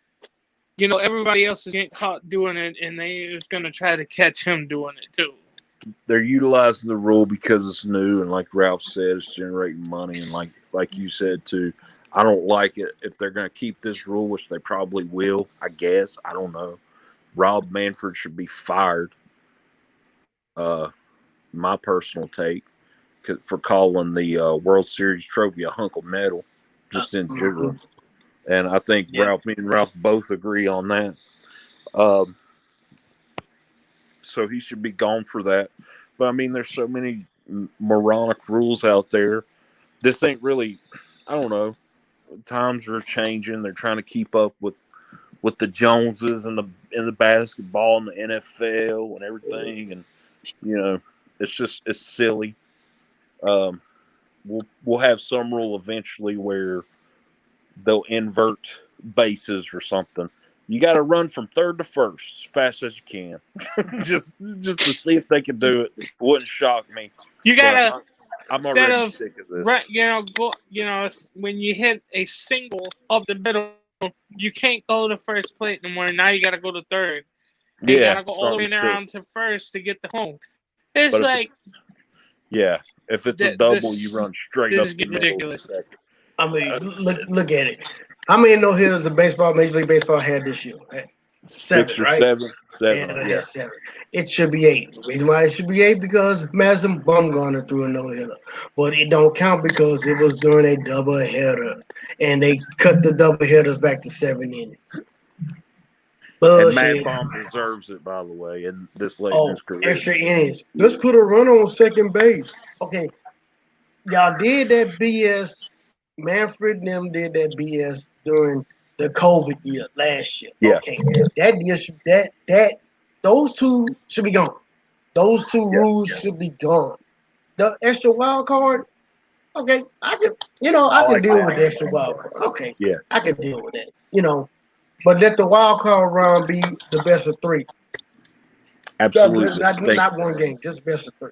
everybody else is getting caught doing it, and they're just going to try to catch him doing it too. They're utilizing the rule because it's new, and like Ralph said, it's generating money, and like you said too, I don't like it if they're going to keep this rule, which they probably will, I guess. I don't know. Rob Manfred should be fired. My personal take, for calling the World Series trophy a hunk of metal, just in general. And I think me and Ralph both agree on that. So he should be gone for that. But I mean, there's so many moronic rules out there. This ain't really, I don't know. Times are changing. They're trying to keep up with the Joneses and the basketball and the NFL and everything, and it's silly. We'll have some rule eventually where they'll invert bases or something. You got to run from third to first as fast as you can, just to see if they can do it. It wouldn't shock me. You gotta. I'm already sick of this. Right, when you hit a single up the middle, you can't go to first plate anymore. Now you got to go to third. You got to go all the way around to first to get the home. It's but like, if it's a double, you run straight up the middle of the second. I mean, look at it. How many no hitters of baseball, Major League Baseball, had this year? 6 7, or right? 7. Yeah, 7. they Yeah. had 7. It should be 8. The reason why it should be 8 because Madison Bumgarner threw a no hitter, but it don't count because it was during a double header, and they cut the double headers back to 7 innings. And Matt Bullshit. Baum deserves it, by the way, in this late in Oh, his career. extra innings. Let's put a run on second base. Okay, y'all did that BS. Manfred and them did that BS during the COVID year last year. Yeah. Okay, that year those two should be gone. Those two rules should be gone. The extra wild card, okay, I can like deal that. with the extra wild card. Okay, Yeah. I can deal with that. But let the wild card round be the best of 3. Absolutely. Not one game, just best of 3.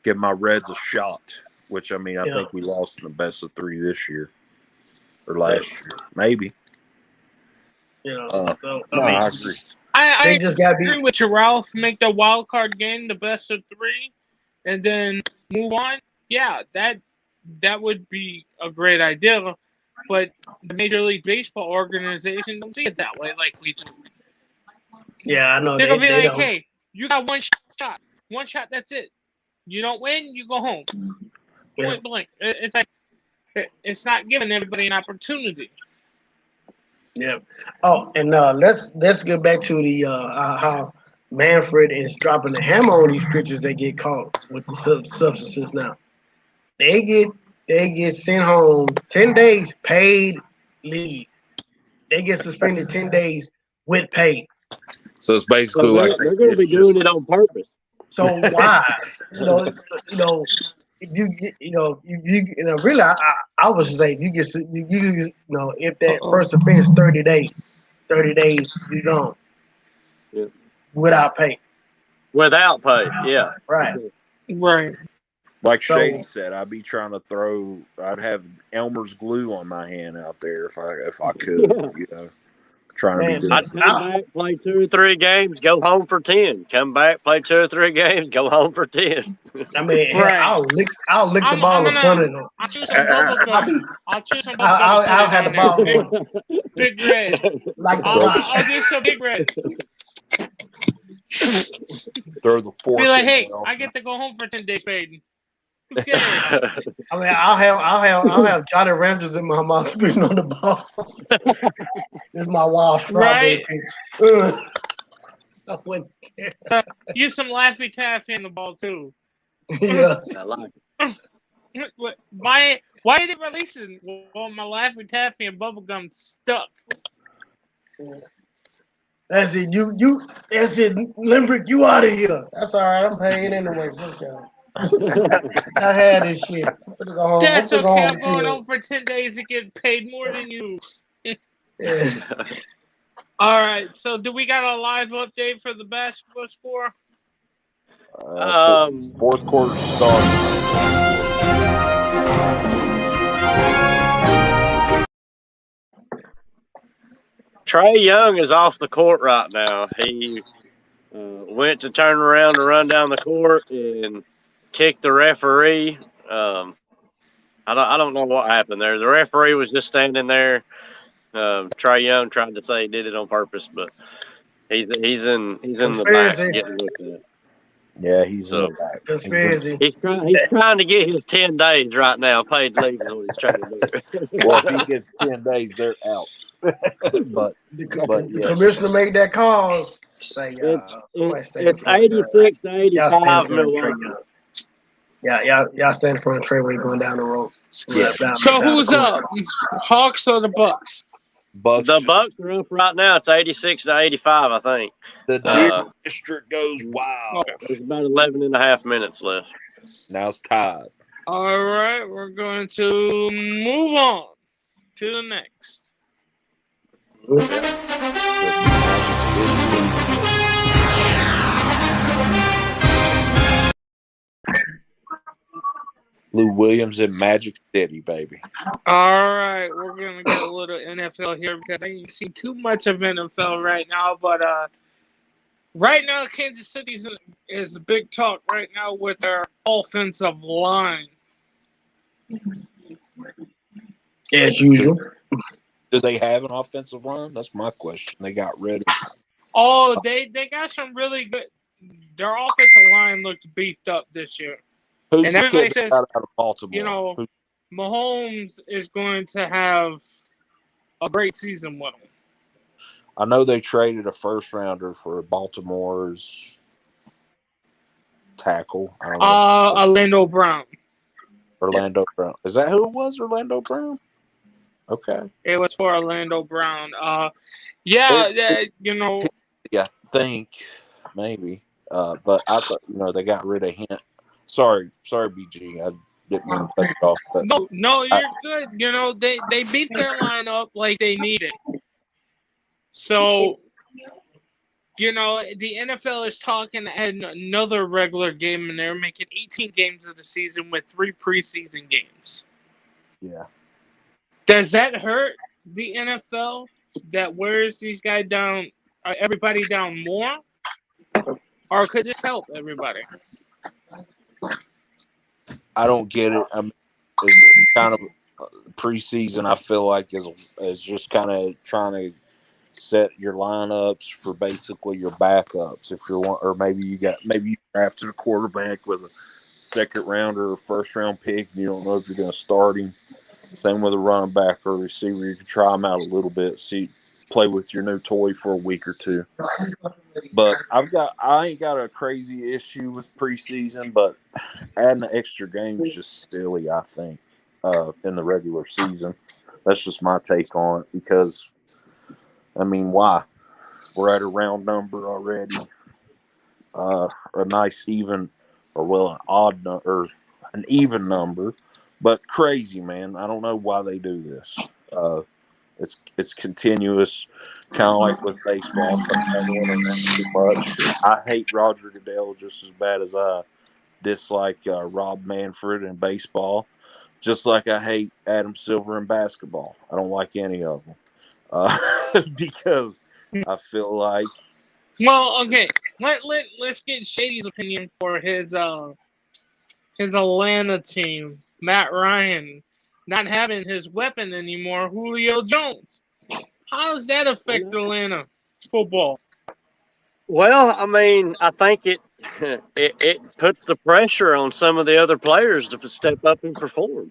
Give my Reds a shot, which, I mean, I Yeah. think we lost in the best of 3 this year. Or last year. Maybe. So, No, I I mean, agree. I they just got to agree be. with you, Ralph. Make the wild card game the best of 3, and then move on. Yeah, that would be a great idea. But the Major League Baseball organization don't see it that way like we do. Yeah, I know. They're gonna be They like, don't. "Hey, you got one shot. One shot. That's it. You don't win, you go home." Yeah. Point blank. It's like it's not giving everybody an opportunity. Yeah. Oh, and let's get back to the how Manfred is dropping the hammer on these pitchers that get caught with the substances now. They get sent home 10 days paid leave. They get suspended 10 days with pay. So it's basically So like they're going to be doing it on purpose. So why? If you get, really, I would say if you get, if that first offense 30 days, you gone. Yeah. Without pay. Without pay, yeah. Right. Right. Like So- Shady said, I'd be trying to throw. I'd have Elmer's glue on my hand out there if I could. Trying Man, to be I'd good. come back, play 2 or 3 games, go home for 10. Come back, play 2 or 3 games, go home for 10. I mean, hell, Right. I'll lick the I'm ball in gonna- front of them. I'll choose some bubble gum. I'll choose some bubble gum. I'll have the ball Big red. like the I'll do some big red. Throw the fork. Be like, in hey, there also. I get to go home for 10 days, Baden. Who cares? I mean, I'll have Johnny Ranchers in my mouth spitting on the ball. This is my wild strawberry Right. pitch. I wouldn't care. Use some Laffy Taffy in the ball too. Yeah. I like it. Why did it release it? Well, my Laffy Taffy and bubblegum stuck. That's it. That's it. Limbrick, you out of here. That's all right. I'm paying anyway. Fuck y'all. I had this shit. I'm gonna go home. That's I'm okay. gonna I'm go going home. home for 10 days to get paid more than you. Yeah. All right. So, do we got a live update for the basketball score? Fourth quarter started. Trae Young is off the court right now. He went to turn around to run down the court and kicked the referee. I don't know what happened there. The referee was just standing there. Trae Young tried to say he did it on purpose, but he's in the back Conspiracy. getting looked at. Yeah, he's in So- the back. Conspiracy. He's trying to get his 10 days right now. Paid leave is what he's trying to do. Well, if he gets 10 days, they're out. But The yeah. commissioner made that call. Say, somebody stand in It's front of 86 to y'all stand in 85 front of Trey Milwaukee. Young. Y'all stand in front of Trey when he's going down the road. Yeah. So, who's up? Hawks or the Bucks? Bucks, The Bucks are up right now. It's 86 to 85, I think. the Deer District goes wild. There's about 11 and a half minutes left. Now it's tied. All right. We're going to move on to the next. Lou Williams in Magic City, baby. All right, we're gonna get a little NFL here because I ain't seen too much of NFL right now. But right now, Kansas City is a big talk right now with their offensive line. As usual. Do they have an offensive line? That's my question. They got rid of. Oh, they got some really good. Their offensive line looks beefed up this year. Who's And the everybody kid that says, got out of Baltimore? you know, Mahomes is going to have a great season with him. I know they traded a first rounder for Baltimore's tackle. I don't know. Orlando Brown. Orlando Brown. Is that who it was? Orlando Brown? Okay. It was for Orlando Brown. Yeah, I think maybe. But I thought they got rid of him. Sorry, BG. I didn't mean to cut it off. But no, you're good. They beat their lineup like they needed. So, the NFL is talking adding another regular game, and they're making 18 games of the season with 3 preseason games. Yeah. Does that hurt the NFL that wears these guys down, everybody down more? Or could this help everybody? I don't get it. I mean, it's kind of preseason, I feel like, is just kind of trying to set your lineups for basically your backups. If you're one, or maybe you drafted a quarterback with a second rounder or first round pick, and you don't know if you're going to start him. Same with a running back or a receiver. You can try them out a little bit, play with your new toy for a week or two. But I ain't got a crazy issue with preseason, but adding an extra game is just silly, I think, in the regular season. That's just my take on it because, I mean, why? We're at a round number already. A nice even, an odd or an even number, but crazy, man. I don't know why they do this. It's continuous, kind of like with baseball. Too much. I hate Roger Goodell just as bad as I dislike Rob Manfred in baseball. Just like I hate Adam Silver in basketball. I don't like any of them because I feel like. Well, okay. Let's get Shady's opinion for his Atlanta team. Matt Ryan not having his weapon anymore, Julio Jones. How does that affect Atlanta football? Well, I mean, I think it puts the pressure on some of the other players to step up and perform.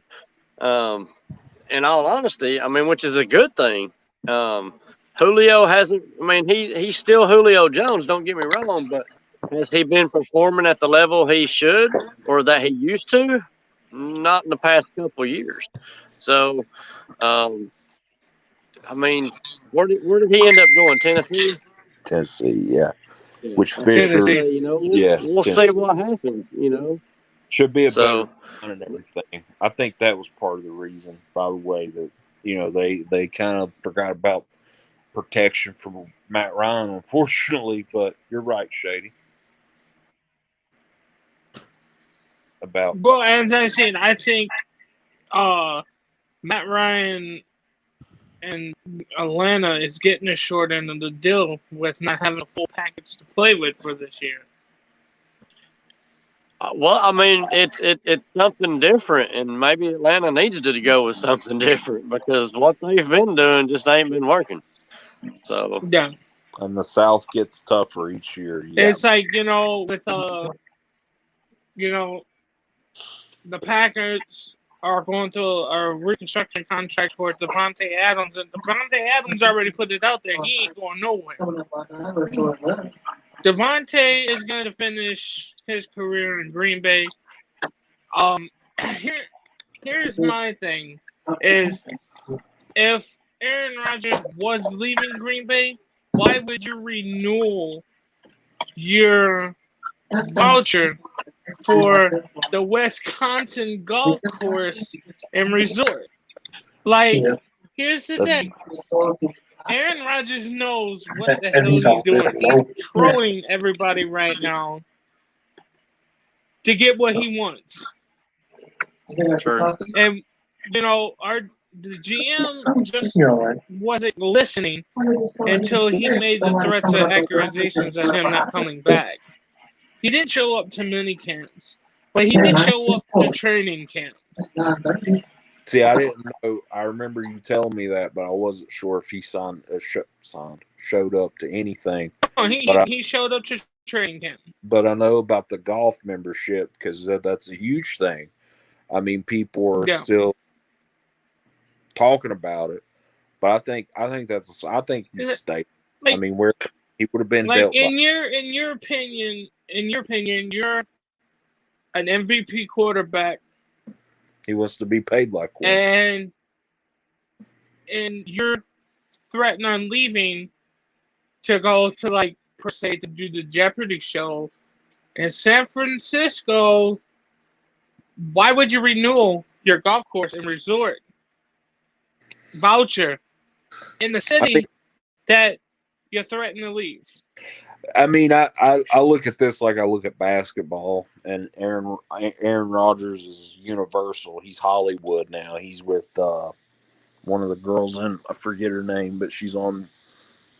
In all honesty, I mean, which is a good thing. Julio hasn't. I mean, he's still Julio Jones. Don't get me wrong, but has he been performing at the level he should or that he used to? Not in the past couple of years. So, I mean, where did he end up going? Tennessee. Tennessee, yeah. Which Fisher, we'll see what happens. Should be a better and everything. I think that was part of the reason, by the way, that they kind of forgot about protection from Matt Ryan, unfortunately. But you're right, Shady. Well, as I said, I think Matt Ryan and Atlanta is getting a short end of the deal with not having a full package to play with for this year. Well, I mean, it's something different, and maybe Atlanta needs to go with something different because what they've been doing just ain't been working. So yeah, and the South gets tougher each year. Yeah. It's like with the Packers are going through a reconstruction contract for Devontae Adams, and Devontae Adams already put it out there. He ain't going nowhere. Devontae is going to finish his career in Green Bay. Here's my thing: is if Aaron Rodgers was leaving Green Bay, why would you renew your voucher for the Wisconsin golf course and resort? Like, here's the thing. Aaron Rodgers knows what the hell he's doing. He's trolling everybody right now to get what he wants. And, the GM just wasn't listening until he made the threats and accusations of him not coming back. He didn't show up to mini camps, but he did show up to training camp. See, I didn't know. I remember you telling me that, but I wasn't sure if he showed up to anything. Oh, But he showed up to training camp. I know about the golf membership because that's a huge thing. I mean, people are Yeah. still talking about it, but I think he's a state. I Like, mean, where he would have been like dealt by. in your opinion, you're an MVP quarterback, He wants to be paid like one. and you're threatening on leaving to go to, like, per se, to do the Jeopardy show in San Francisco. Why would you renew your golf course and resort voucher in the city that you're threatening to leave? I mean, I look at this like I look at basketball, and Aaron Rodgers is universal. He's Hollywood now. He's with one of the girls, and I forget her name, but she's on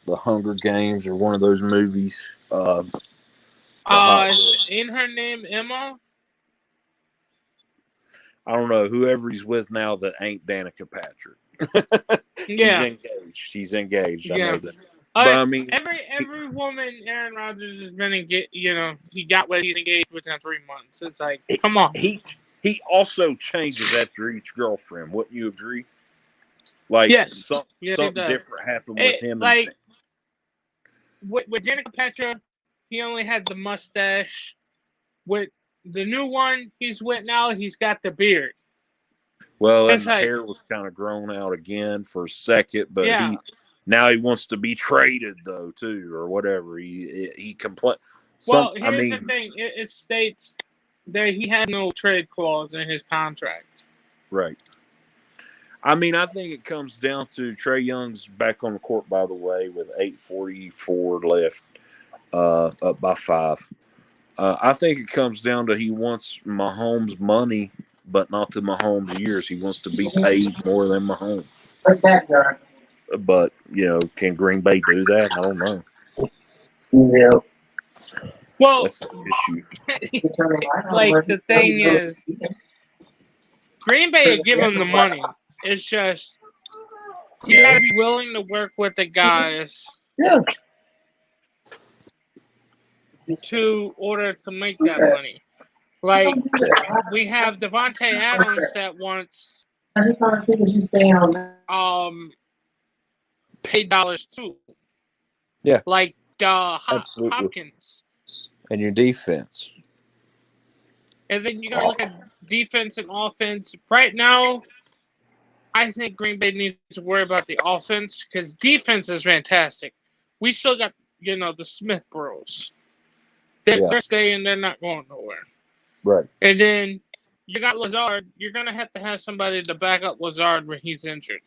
the Hunger Games or one of those movies. In her name Emma? I don't know, whoever he's with now that ain't Danica Patrick. Yeah. He's engaged. I Yeah. know that. But I mean, every woman Aaron Rodgers has been engaged. He got what he's engaged within 3 months. It's like, come on. He also changes after each girlfriend. Wouldn't you agree? Like, yes. something different happened with him. Like, with Danica Patrick, he only had the mustache. With the new one he's with now, he's got the beard. Well, and the hair was kind of grown out again for a second, but now he wants to be traded though too, or whatever. He complained. Well, here's the thing: it states that he had no trade clause in his contract. Right. I mean, I think it comes down to Trae Young's back on the court, by the way, with 8:44 left, up by 5. I think it comes down to he wants Mahomes' money, but not the Mahomes years. He wants to be paid more than Mahomes. But, can Green Bay do that? I don't know. Yeah. Well, that's the issue. Like, the thing is, Green Bay would give him the money. It's just, you got to be willing to work with the guys to order to make that money. Like, we have Devontae Adams that wants paid dollars too. Yeah. Like Hopkins. And your defense. And then you gotta look at defense and offense. Right now, I think Green Bay needs to worry about the offense because defense is fantastic. We still got, the Smith Bros. They're staying, they're not going nowhere. Right. And then you got Lazard. You're going to have somebody to back up Lazard when he's injured.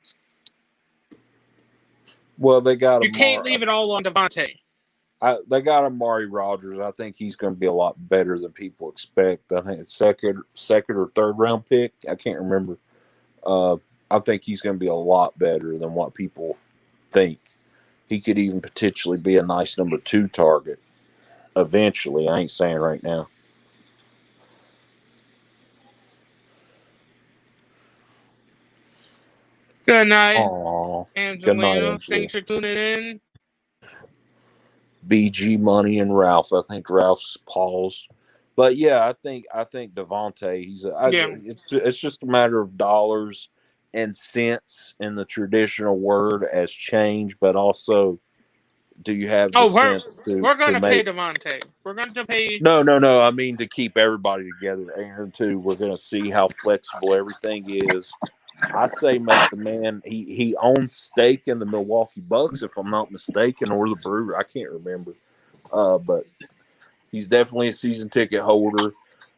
Well, they got You can't leave it all on Devontae. They got Amari Rodgers. I think he's going to be a lot better than people expect. I think it's second or third round pick. I can't remember. I think he's going to be a lot better than what people think. He could even potentially be a nice number 2 target eventually. I ain't saying right now. Good night, Angelina. Good night, Angela. Thanks for tuning in. BG Money and Ralph. I think Ralph's paused. But yeah, I think Devontae, it's just a matter of dollars and cents, in the traditional word as change, but also do you have the sense to we're going to pay make Devontae. We're going to pay No, I mean to keep everybody together, Aaron, too. We're going to see how flexible everything is. I say make the man, he owns stake in the Milwaukee Bucks, if I'm not mistaken, or the Brewer. I can't remember. But he's definitely a season ticket holder.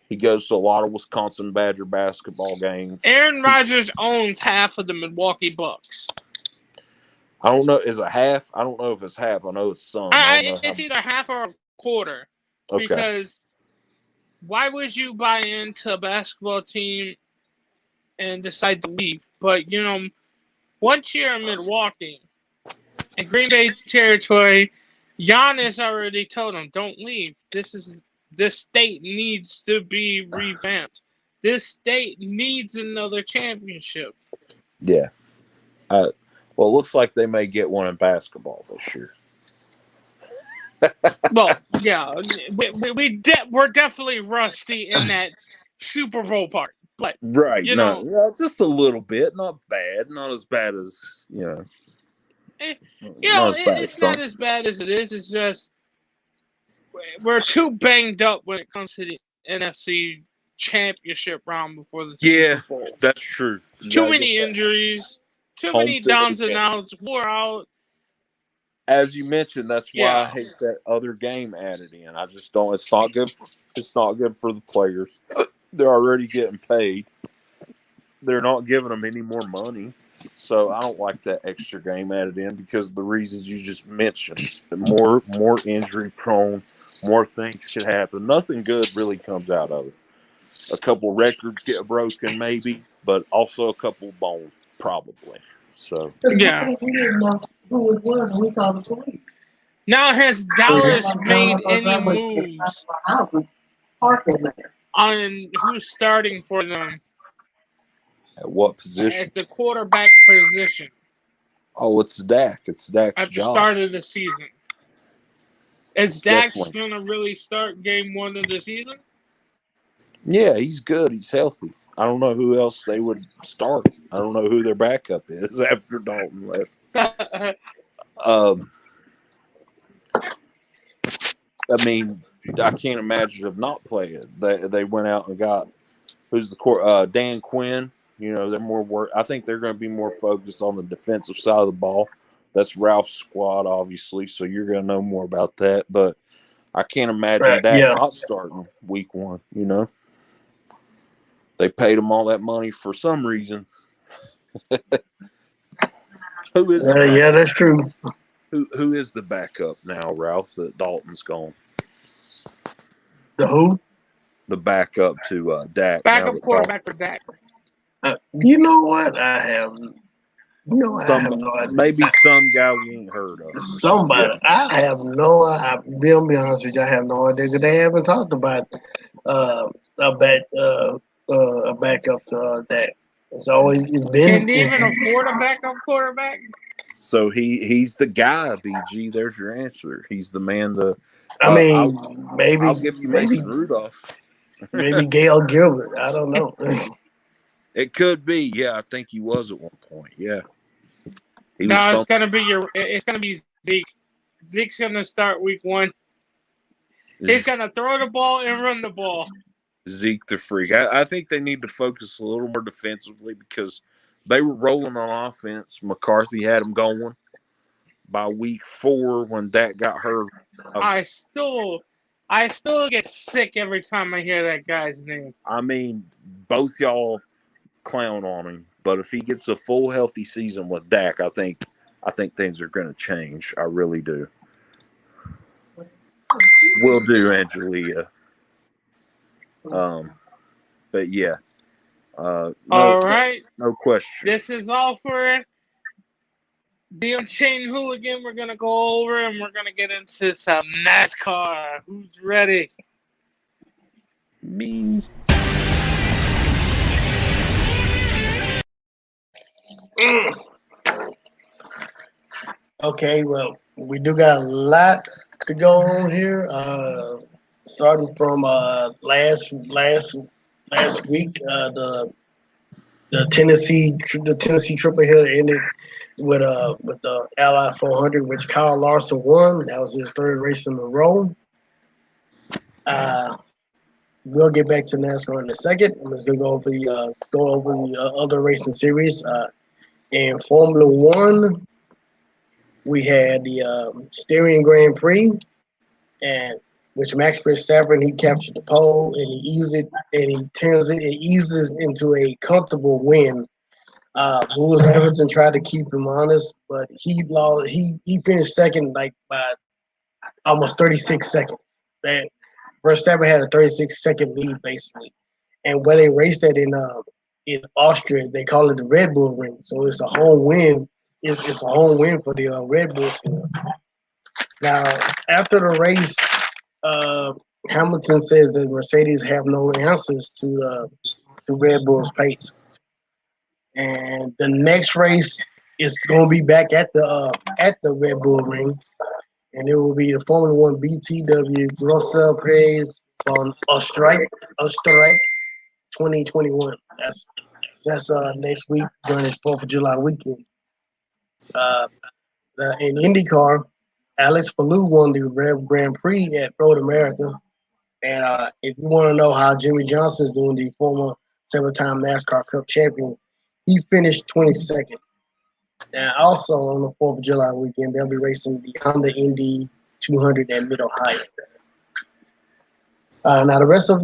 He goes to a lot of Wisconsin Badger basketball games. Aaron Rodgers owns half of the Milwaukee Bucks. I don't know. Is it half? I don't know if it's half. I know it's some. It's either half or a quarter. Okay. Because why would you buy into a basketball team and decide to leave? But, once you're in Milwaukee and Green Bay territory, Giannis already told him, don't leave. This state needs to be revamped. this state needs another championship. Yeah. Well, it looks like they may get one in basketball this year. Well, yeah, we're definitely rusty in that Super Bowl part, but Right. you No, know, yeah, just a little bit. Not bad. Not as bad as, not as bad as it's some. not as bad as it is. It's just we're too banged up when it comes to the NFC Championship round before the Yeah, Super Bowl. that's true. You Too gotta many get that injuries, too home many field downs and advantage. outs, wore out. As you mentioned, that's why I Yeah. hate that other game added in. I just don't. It's not good. It's not good for the players. They're already getting paid. They're not giving them any more money. So I don't like that extra game added in because of the reasons you just mentioned. More injury prone, more things could happen. Nothing good really comes out of it. A couple records get broken, maybe, but also a couple bones, probably. So Yeah. We didn't know who it was, and we thought it was police. Now, has Dallas made any moves on who's starting for them at what position? at the quarterback position Oh, it's Dak. It's Dak's at the job. start of the season? Is It's Dak definitely- going to really start game one of the season? Yeah, he's good. He's healthy. I don't know who else they would start. I don't know who their backup is after Dalton left. I mean, I can't imagine them not playing. They went out and got who's the Dan Quinn. You know, they're more work. I think they're going to be more focused on the defensive side of the ball. That's Ralph's squad, obviously, so you're going to know more about that. But I can't imagine Dak not starting week one. You know, they paid him all that money for some reason. Who is? Yeah, that's true. Who is the backup now, Ralph? That Dalton's gone. The who? The backup to Dak. Backup quarterback for Dak. You know what? I have no idea. Maybe some guy we ain't heard of. Somebody. I have no idea. I'll be honest with you. I have no idea because they haven't talked about a backup to Dak. It's always been. Can they even afford a backup quarterback? So he's the guy, BG. There's your answer. He's the man to. I mean, maybe I'll give you Mason Rudolph. Maybe Gail Gilbert. I don't know. It could be. Yeah, I think he was at one point. Yeah. It's gonna be Zeke. Zeke's gonna start week one. He's gonna throw the ball and run the ball. Zeke the freak. I think they need to focus a little more defensively because they were rolling on offense. McCarthy had them going. By week 4, when Dak got hurt, I still get sick every time I hear that guy's name. I mean, both y'all clown on him, but if he gets a full healthy season with Dak, I think things are going to change. I really do. Will do, Angelia. But yeah. All right. No question. This is all for the Unchained Hooligan. We're gonna go over and we're gonna get into some NASCAR. Who's ready? Me. Okay, well, we do got a lot to go on here. Starting from last week, the Tennessee Triple Hill ended with the Ally 400, which Kyle Larson won. That was his 3rd race in a row. We'll get back to NASCAR in a second. I'm just gonna go over the other racing series. In Formula One, we had the Styrian Grand Prix, and which Max Verstappen, he captured the pole and he eases into a comfortable win. Lewis Hamilton tried to keep him honest, but he lost. He finished second like by almost 36 seconds. And Verstappen had a 36-second lead basically, and where they raced at in Austria, they call it the Red Bull Ring. So it's a home win. It's a home win for the Red Bull team. Now after the race, Hamilton says that Mercedes have no answers to to Red Bull's pace. And the next race is going to be back at the Red Bull Ring, and it will be the Formula One BTW Grossa Prix on Oostenrijk 2021. That's next week during this 4th of July weekend. In IndyCar, Alex Palou won the Rev Grand Prix at Road America. And if you want to know how Jimmy Johnson is doing, the former 7-time NASCAR Cup champion, he finished 22nd. And also on the 4th of July weekend, they'll be racing the Honda Indy 200 at Mid-Ohio. Now the rest of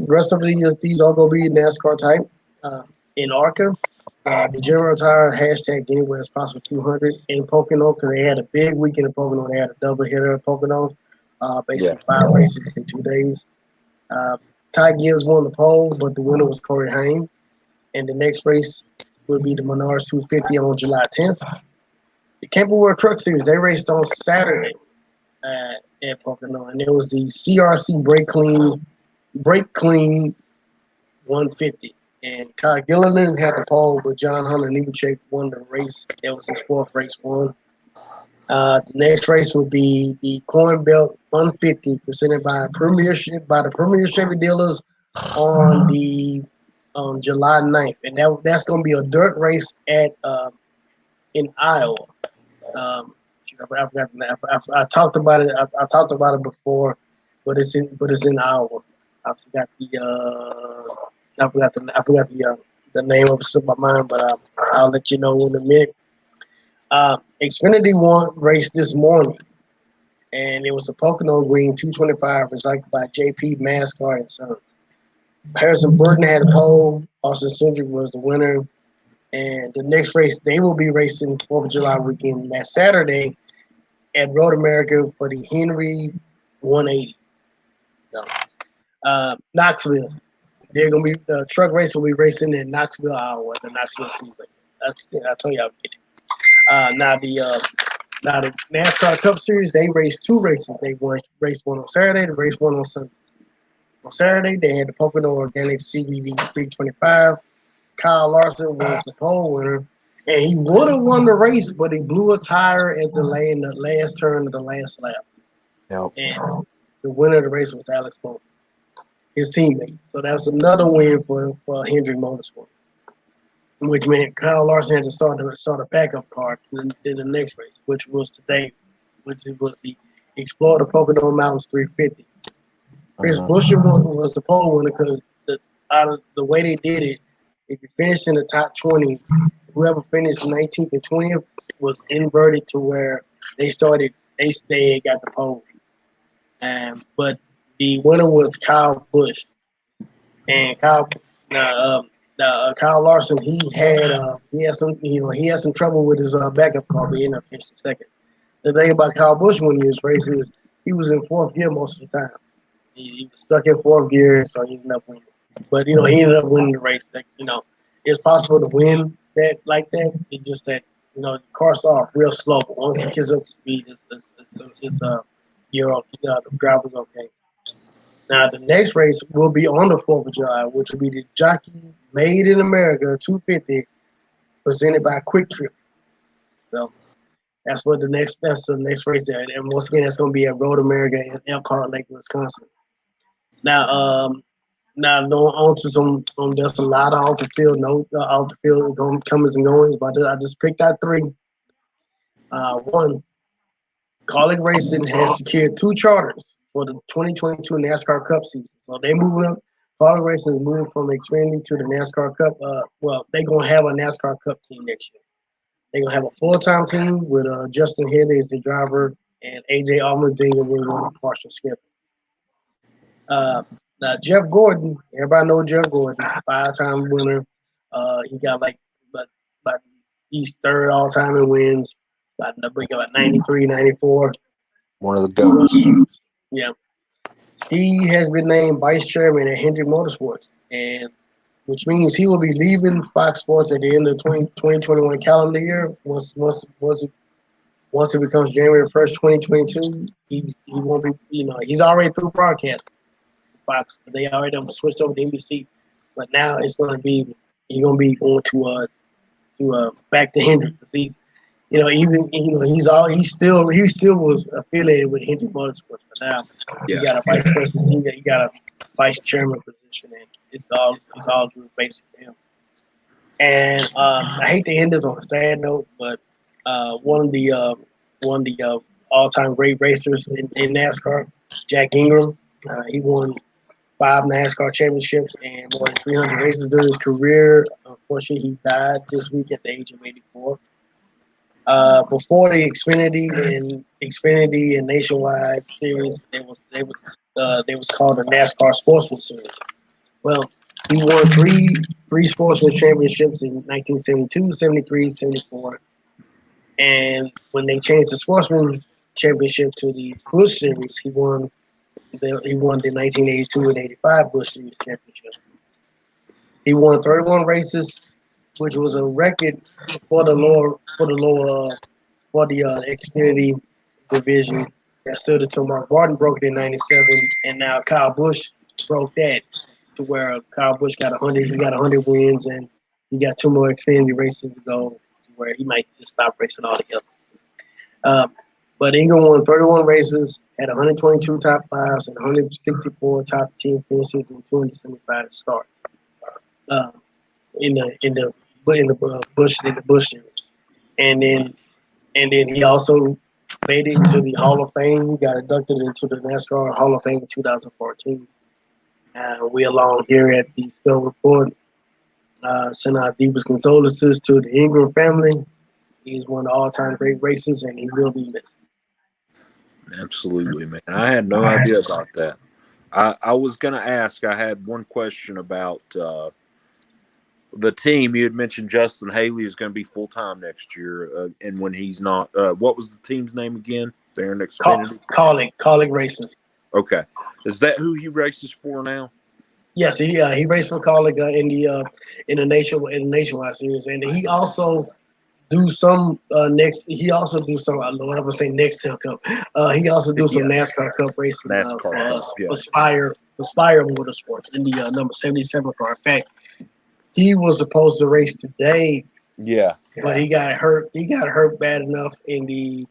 these are going to be NASCAR type. In ARCA, the General Tire hashtag Anywhere as Possible 200 in Pocono, because they had a big weekend in Pocono. They had a double hitter in Pocono, basically 5 races in 2 days. Ty Gibbs won the pole, but the winner was Corey Haim. And the next race will be the Menards 250 on July 10th. The Campbell World Truck Series, they raced on Saturday at Pocono, and it was the CRC Brake Clean 150. And Kyle Gilliland had the pole, but John Hunter Nemechek won the race. That was his 4th race won. The next race will be the Corn Belt 150 presented by the Premier Chevy dealers on July 9th, and that's going to be a dirt race in Iowa. I talked about it. I talked about it before, but it's in Iowa. I forgot the name of it slipped my mind, but I'll let you know in a minute. Xfinity won race this morning, and it was the Pocono Green 225 recycled by JP Mascart and Sons. Harrison Burton had a pole. Austin Cindric was the winner. And the next race, they will be racing 4th of July weekend that Saturday at Road America for the Henry 180. So, Knoxville. They're gonna be the truck race will be racing in Knoxville, Iowa, the Knoxville Speedway. I told you I'll get it. Now the NASCAR Cup Series, they raced 2 races. They raced one on Saturday, they raced one on Sunday. On Saturday, they had the Pocono Organic CBV 325. Kyle Larson was the pole winner, and he would have won the race, but he blew a tire at the last turn of the last lap. Yep. And the winner of the race was Alex Bowman, his teammate. So that was another win for Hendrick Motorsports, which meant Kyle Larson had to start a backup car in the next race, which was today, which was the Explore the Pocono Mountains 350. Chris Buescher was the pole winner because out of the way they did it, if you finished in the top 20, whoever finished 19th and 20th was inverted to where they got the pole. But the winner was Kyle Busch. And Kyle Larson, he had some trouble with his backup car, but he ended up finishing second. The thing about Kyle Busch winning this race is he was in 4th gear most of the time. He was stuck in 4th gear, so he ended up winning. But he ended up winning the race. It's possible to win that like that. It's just that the car started off real slow. But once it gets up to speed, the driver's okay. Now the next race will be on the 4th of July, which will be the Jockey Made in America 250, presented by Quick Trip. So that's the next race there. And once again, that's going to be at Road America in Elkhart Lake, Wisconsin. Now on to there's a lot of off the field comings and goings, but I just picked out 3. One, Kaulig Racing has secured 2 charters for the 2022 NASCAR Cup season. So they're moving up. Kaulig Racing is moving from Xfinity to the NASCAR Cup. They're going to have a NASCAR Cup team next year. They're going to have a full-time team with Justin Haley as the driver and A.J. Allmendinger will run a partial schedule. Now, Jeff Gordon, everybody knows Jeff Gordon, 5-time winner. He got he's 3rd all-time in wins. About 93, 94. One of the goats. Yeah. He has been named vice chairman at Hendrick Motorsports, and which means he will be leaving Fox Sports at the end of the 2021 calendar year. Once it becomes January 1st, 2022, he won't be, he's already through broadcasting Fox. They already switched over to NBC. but now he's gonna be going to back to Hendrick. He, he still was affiliated with Hendrick Motorsports, but now Yeah. he got a vice president. He got a vice chairman position, and it's all good basic for him. And I hate to end this on a sad note, but one of the all-time great racers in NASCAR, Jack Ingram, he won 5 NASCAR championships and more than 300 races during his career. Unfortunately, he died this week at the age of 84. Before the Xfinity and Nationwide series, they was called the NASCAR Sportsman Series. Well, he won three Sportsman championships in 1972, 73, 74. And when they changed the Sportsman Championship to the Busch Series, he won the 1982 and 85 Busch Series championship. He won 31 races, which was a record for the Xfinity division. That stood until Mark Barton broke it in '97, and now Kyle Busch broke that to where Kyle Busch got 100. He got 100 wins, and he got 2 more Xfinity races to go, to where he might just stop racing altogether. But Ingram won 31 races, had 122 top 5s, and 164 top 10 finishes, and 275 starts in the Busch series. And then he also made it into the Hall of Fame. He got inducted into the NASCAR Hall of Fame in 2014. We along here at the Sco Report send our deepest condolences to the Ingram family. He's one of the all-time great racers, and he will be missed. Absolutely, man. I had no idea about that. I was going to ask, I had one question about the team. You had mentioned Justin Haley is going to be full-time next year, and when he's not, what was the team's name again? They're in Xfinity? Kaulig Racing. Okay. Is that who he races for now? Yes, he raced for Kaulig in the Nationwide series, and he also do some He also do some. Lord, I'm gonna say Nextel Cup. He also do some NASCAR Cup racing. Aspire Motorsports in the number 77 car. In fact, he was supposed to race today. Yeah, but he got hurt. He got hurt bad enough in the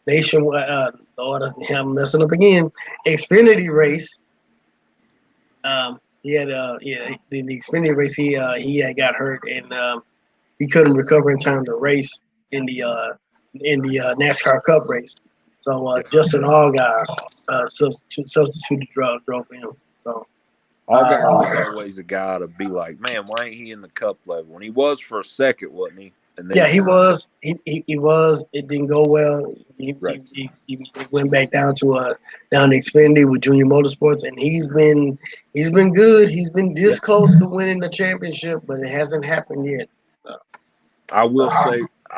Nationwide. Lord, I'm messing up again. Xfinity race. He had in the Xfinity race he had got hurt, and he couldn't recover in time to race in the NASCAR Cup race. So Justin Allgaier substituted drove him. So Allgaier was always a guy to be like, man, why ain't he in the Cup level? And he was for a second, wasn't he? And then he was. He was. It didn't go well. He went back down to Xfinity with Junior Motorsports, and he's been good. He's been this close to winning the championship, but it hasn't happened yet. So. I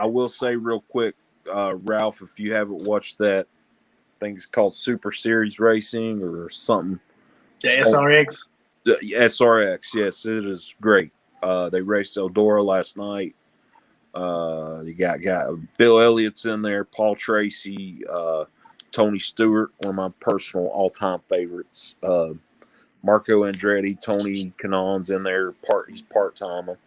will say real quick, Ralph, if you haven't watched that, I think it's called Super Series Racing or something. The SRX. SRX, yes, it is great. They raced Eldora last night. You got Bill Elliott's in there, Paul Tracy, Tony Stewart, one of my personal all-time favorites. Marco Andretti, Tony Kanaan's in there. He's part-timer.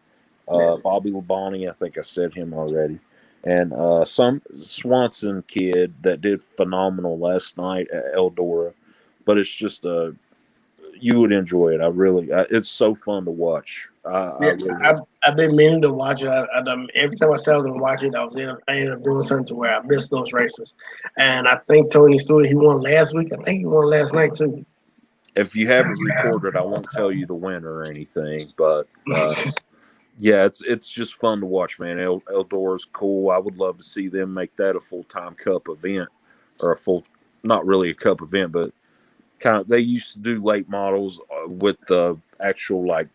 Bobby Labonte, I think I said him already. And some Swanson kid that did phenomenal last night at Eldora. But it's just you would enjoy it. It's so fun to watch. I've been meaning to watch it. Every time I said I was going to watch it, I ended up doing something to where I missed those races. And I think Tony Stewart, he won last week. I think he won last night too. If you haven't recorded, I won't tell you the winner or anything. But yeah, it's just fun to watch, man. Eldora's cool. I would love to see them make that a full-time Cup event, or not really a Cup event, but they used to do late models with the actual, I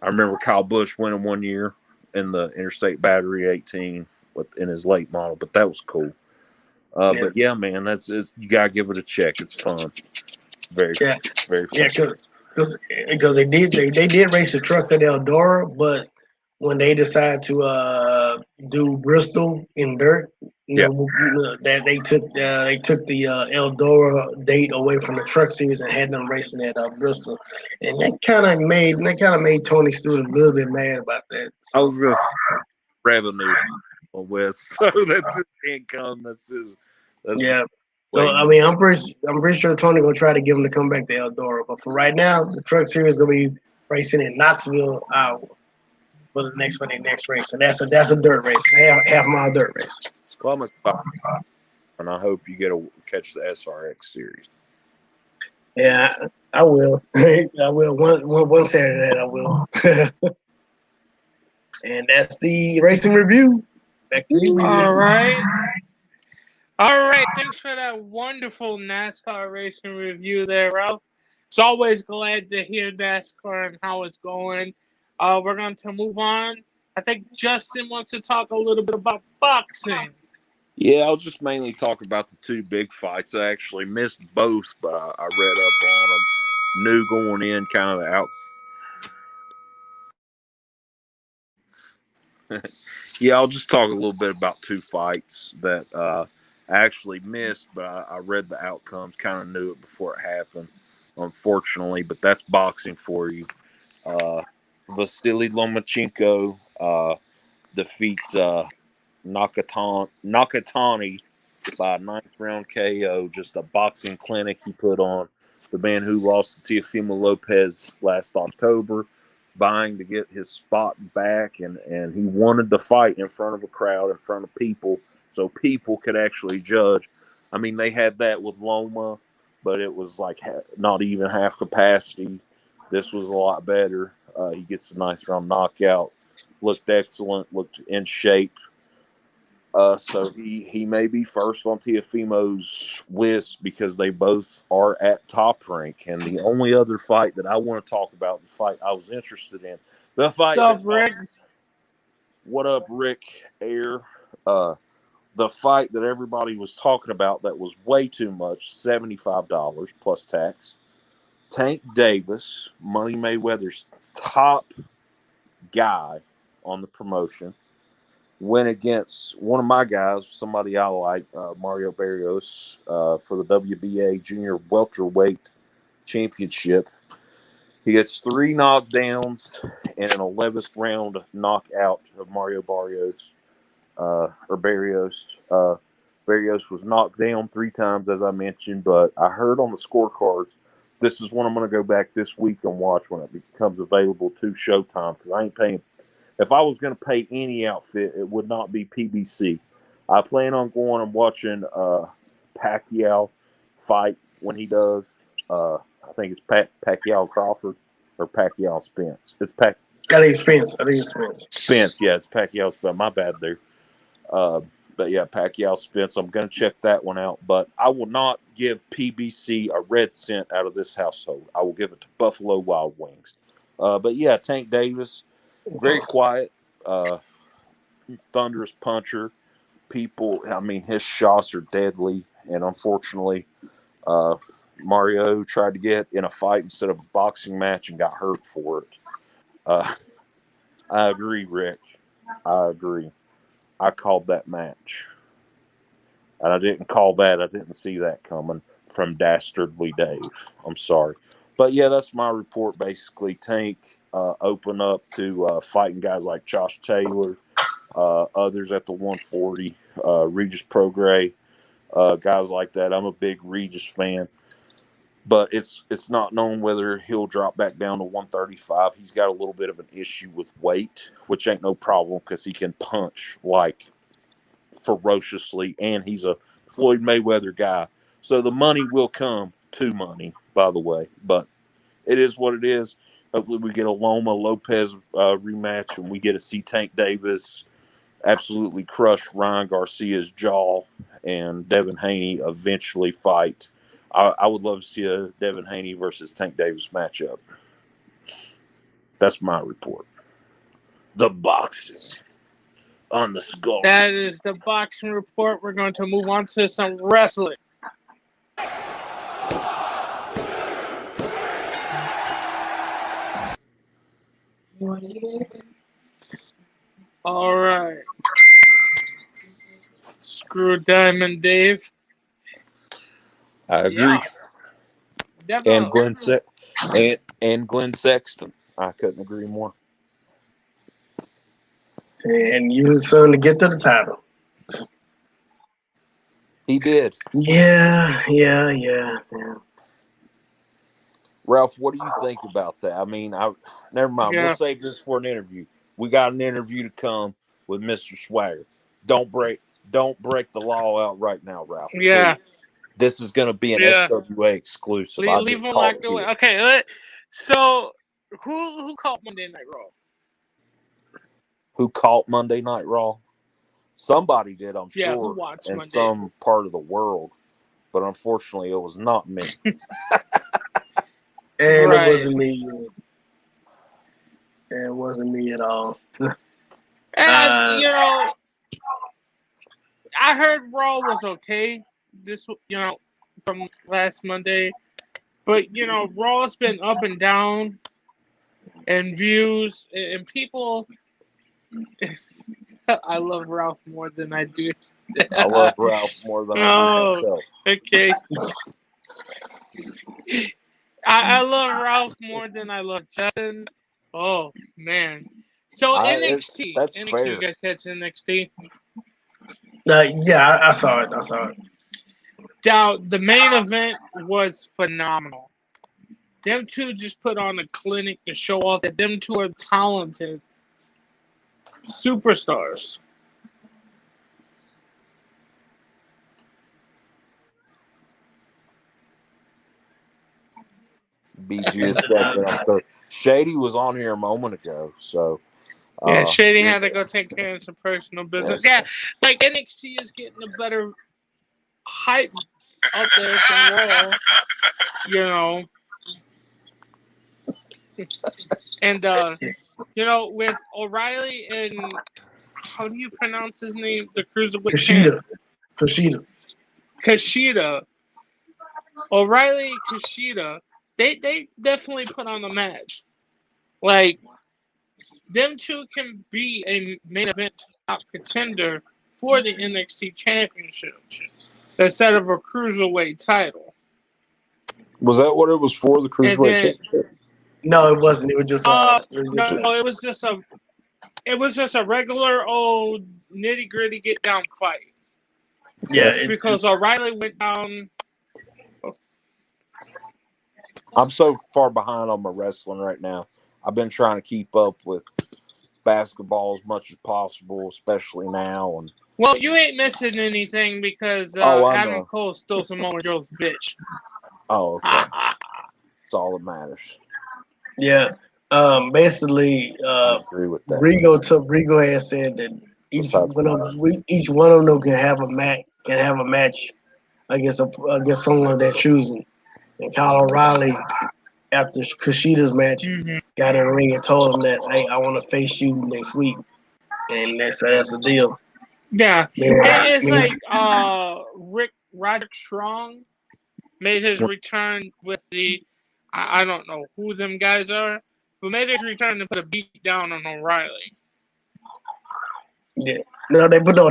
remember Kyle Busch winning one year in the Interstate Battery 18 in his late model, but that was cool. But yeah, man, you gotta give it a check. It's fun. It's very fun. Yeah, because they did race the trucks at Eldora, but when they decided to do Bristol in dirt, Yeah. That they took the Eldora date away from the Truck Series and had them racing at Bristol, and that kind of made Tony Stewart a little bit mad about that. I was gonna say revenue on West, so that's his income. That's Yeah. So I mean, I'm pretty sure Tony gonna try to get him to come back to Eldora, but for right now, the Truck Series gonna be racing in Knoxville, Iowa, for their next race, and that's a dirt race, half mile dirt race. Well, I'm excited, and I hope you get to catch the SRX series. Yeah, I will. I will one Saturday. I will. And that's the racing review. Back to you, BJ. All right. Thanks for that wonderful NASCAR racing review there, Ralph. It's always glad to hear NASCAR and how it's going. We're going to move on. I think Justin wants to talk a little bit about boxing. Yeah, I was just mainly talking about the two big fights. I actually missed both, but I read up on them. Knew going in kind of out. Yeah, I'll just talk a little bit about two fights that I actually missed, but I read the outcomes, kind of knew it before it happened, unfortunately. But that's boxing for you. Vasily Lomachenko defeats Nakatani by a 9th round KO. Just a boxing clinic he put on. The man who lost to Teofimo Lopez last October, vying to get his spot back, and he wanted the fight in front of a crowd, in front of people, so people could actually judge. I mean, they had that with Loma, but it was like not even half capacity. This was a lot better. He gets a nice round knockout. Looked excellent. Looked in shape. So he may be first on Teofimo's list because they both are at Top Rank. And the only other fight that I want to talk about, the fight I was interested in, the fight. What's up, Rick? What up, Rick Air? The fight that everybody was talking about that was way too much, $75 plus tax. Tank Davis, Money Mayweather's top guy on the promotion, went against one of my guys, somebody I like, Mario Barrios, for the WBA Junior Welterweight Championship. He gets 3 knockdowns and an 11th round knockout of Mario Barrios, or Barrios. Barrios was knocked down 3 times, as I mentioned, but I heard on the scorecards, this is one I'm going to go back this week and watch when it becomes available to Showtime, because I ain't paying. If I was going to pay any outfit, it would not be PBC. I plan on going and watching Pacquiao fight when he does. I think it's Pacquiao Crawford or Pacquiao Spence. It's I think it's Spence. Spence, yeah, it's Pacquiao Spence. My bad there. But yeah, Pacquiao Spence. I'm going to check that one out. But I will not give PBC a red cent out of this household. I will give it to Buffalo Wild Wings. But yeah, Tank Davis, very quiet, thunderous puncher. People, I mean, his shots are deadly. And unfortunately, Mario tried to get in a fight instead of a boxing match and got hurt for it. I agree, Rick. I agree. I called that match. And I didn't call that. I didn't see that coming from Dastardly Dave. I'm sorry. But yeah, that's my report basically. Tank open up to fighting guys like Josh Taylor, others at the 140, Regis Prograis, guys like that. I'm a big Regis fan. But it's not known whether he'll drop back down to 135. He's got a little bit of an issue with weight, which ain't no problem because he can punch like ferociously, and he's a Floyd Mayweather guy. So the money will come to money, by the way. But it is what it is. Hopefully we get a Loma Lopez rematch, and we get to see Tank Davis absolutely crush Ryan Garcia's jaw, and Devin Haney eventually fight. I would love to see a Devin Haney versus Tank Davis matchup. That's my report. The boxing on the skull. That is the boxing report. We're going to move on to some wrestling. All right. Screw Diamond Dave. I agree. Yeah, And definitely. and Glenn Sexton. I couldn't agree more. And use his son to get to the title. He did. Yeah. Ralph, what do you think about that? I mean, never mind. Yeah. We'll save this for an interview. We got an interview to come with Mr. Swagger. Don't break the law out right now, Ralph. Yeah. Please. This is going to be an Yeah. SWA exclusive. I Leave just him call locked it away. here. Okay, so who called Monday Night Raw? Who caught Monday Night Raw? Somebody did, I'm Yeah, who sure, watched in Monday? some part of the world. But unfortunately, it was not me. And Right. it wasn't me. It wasn't me at all. And I heard Raw was okay. This, from last Monday, but Raw's been up and down, and views and people. I love Ralph more than I do. I love Ralph more than I do Oh, myself. okay. I love Ralph more than I love Justin. Oh man. So NXT. That's NXT, fair. you guys catch NXT? Yeah, I saw it. Now, the main event was phenomenal. Them two just put on a clinic to show off that them two are talented superstars. BG is second. I'm third. Shady was on here a moment ago, so Yeah, Shady had to go take care of some personal business. Yes. Yeah, like NXT is getting a better hype up there from Raw, and with O'Reilly and how do you pronounce his name? The cruiserweight champ. Kushida. O'Reilly, Kushida. They definitely put on a match. Like, them two can be a main event top contender for the NXT Championship instead of a cruiserweight title. Was that what it was for? The cruiserweight championship? No, it wasn't. It was just. It was just a regular old nitty gritty get down fight. Yeah, because O'Reilly went down. I'm so far behind on my wrestling right now. I've been trying to keep up with basketball as much as possible, especially now. And well, you ain't missing anything because Adam Cole stole Samoa Joe's bitch. Oh, okay. That's all that matters. Yeah. Basically, I agree with that. Rigo had said that each one of them can have a match against someone they're choosing. And Kyle O'Reilly, after Kushida's match, got in the ring and told him that, hey, I want to face you next week, and that's the deal. Yeah, it's like Roderick Strong made his return with I don't know who them guys are, but made his return to put a beat down on O'Reilly. Yeah, they put no.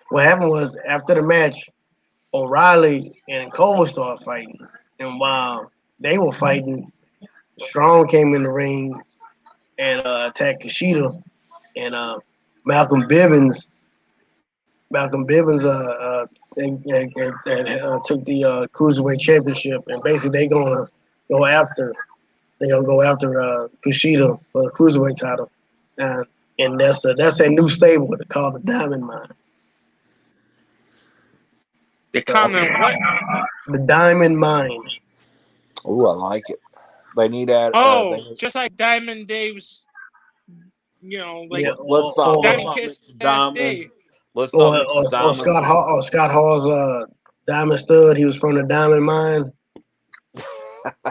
What happened was after the match, O'Reilly and Cole started fighting, and while they were fighting, Strong came in the ring and attacked Kushida, and Malcolm Bivens took the cruiserweight championship, and basically they're gonna go after Kushida for the cruiserweight title, and that's a new stable called the Diamond Mine. The Diamond Mine. Oh, I like it. They need that. Just like Diamond Dave's. Let's not mix diamonds. Let's not mix diamonds. Scott Hall's Diamond Stud. He was from the Diamond Mine.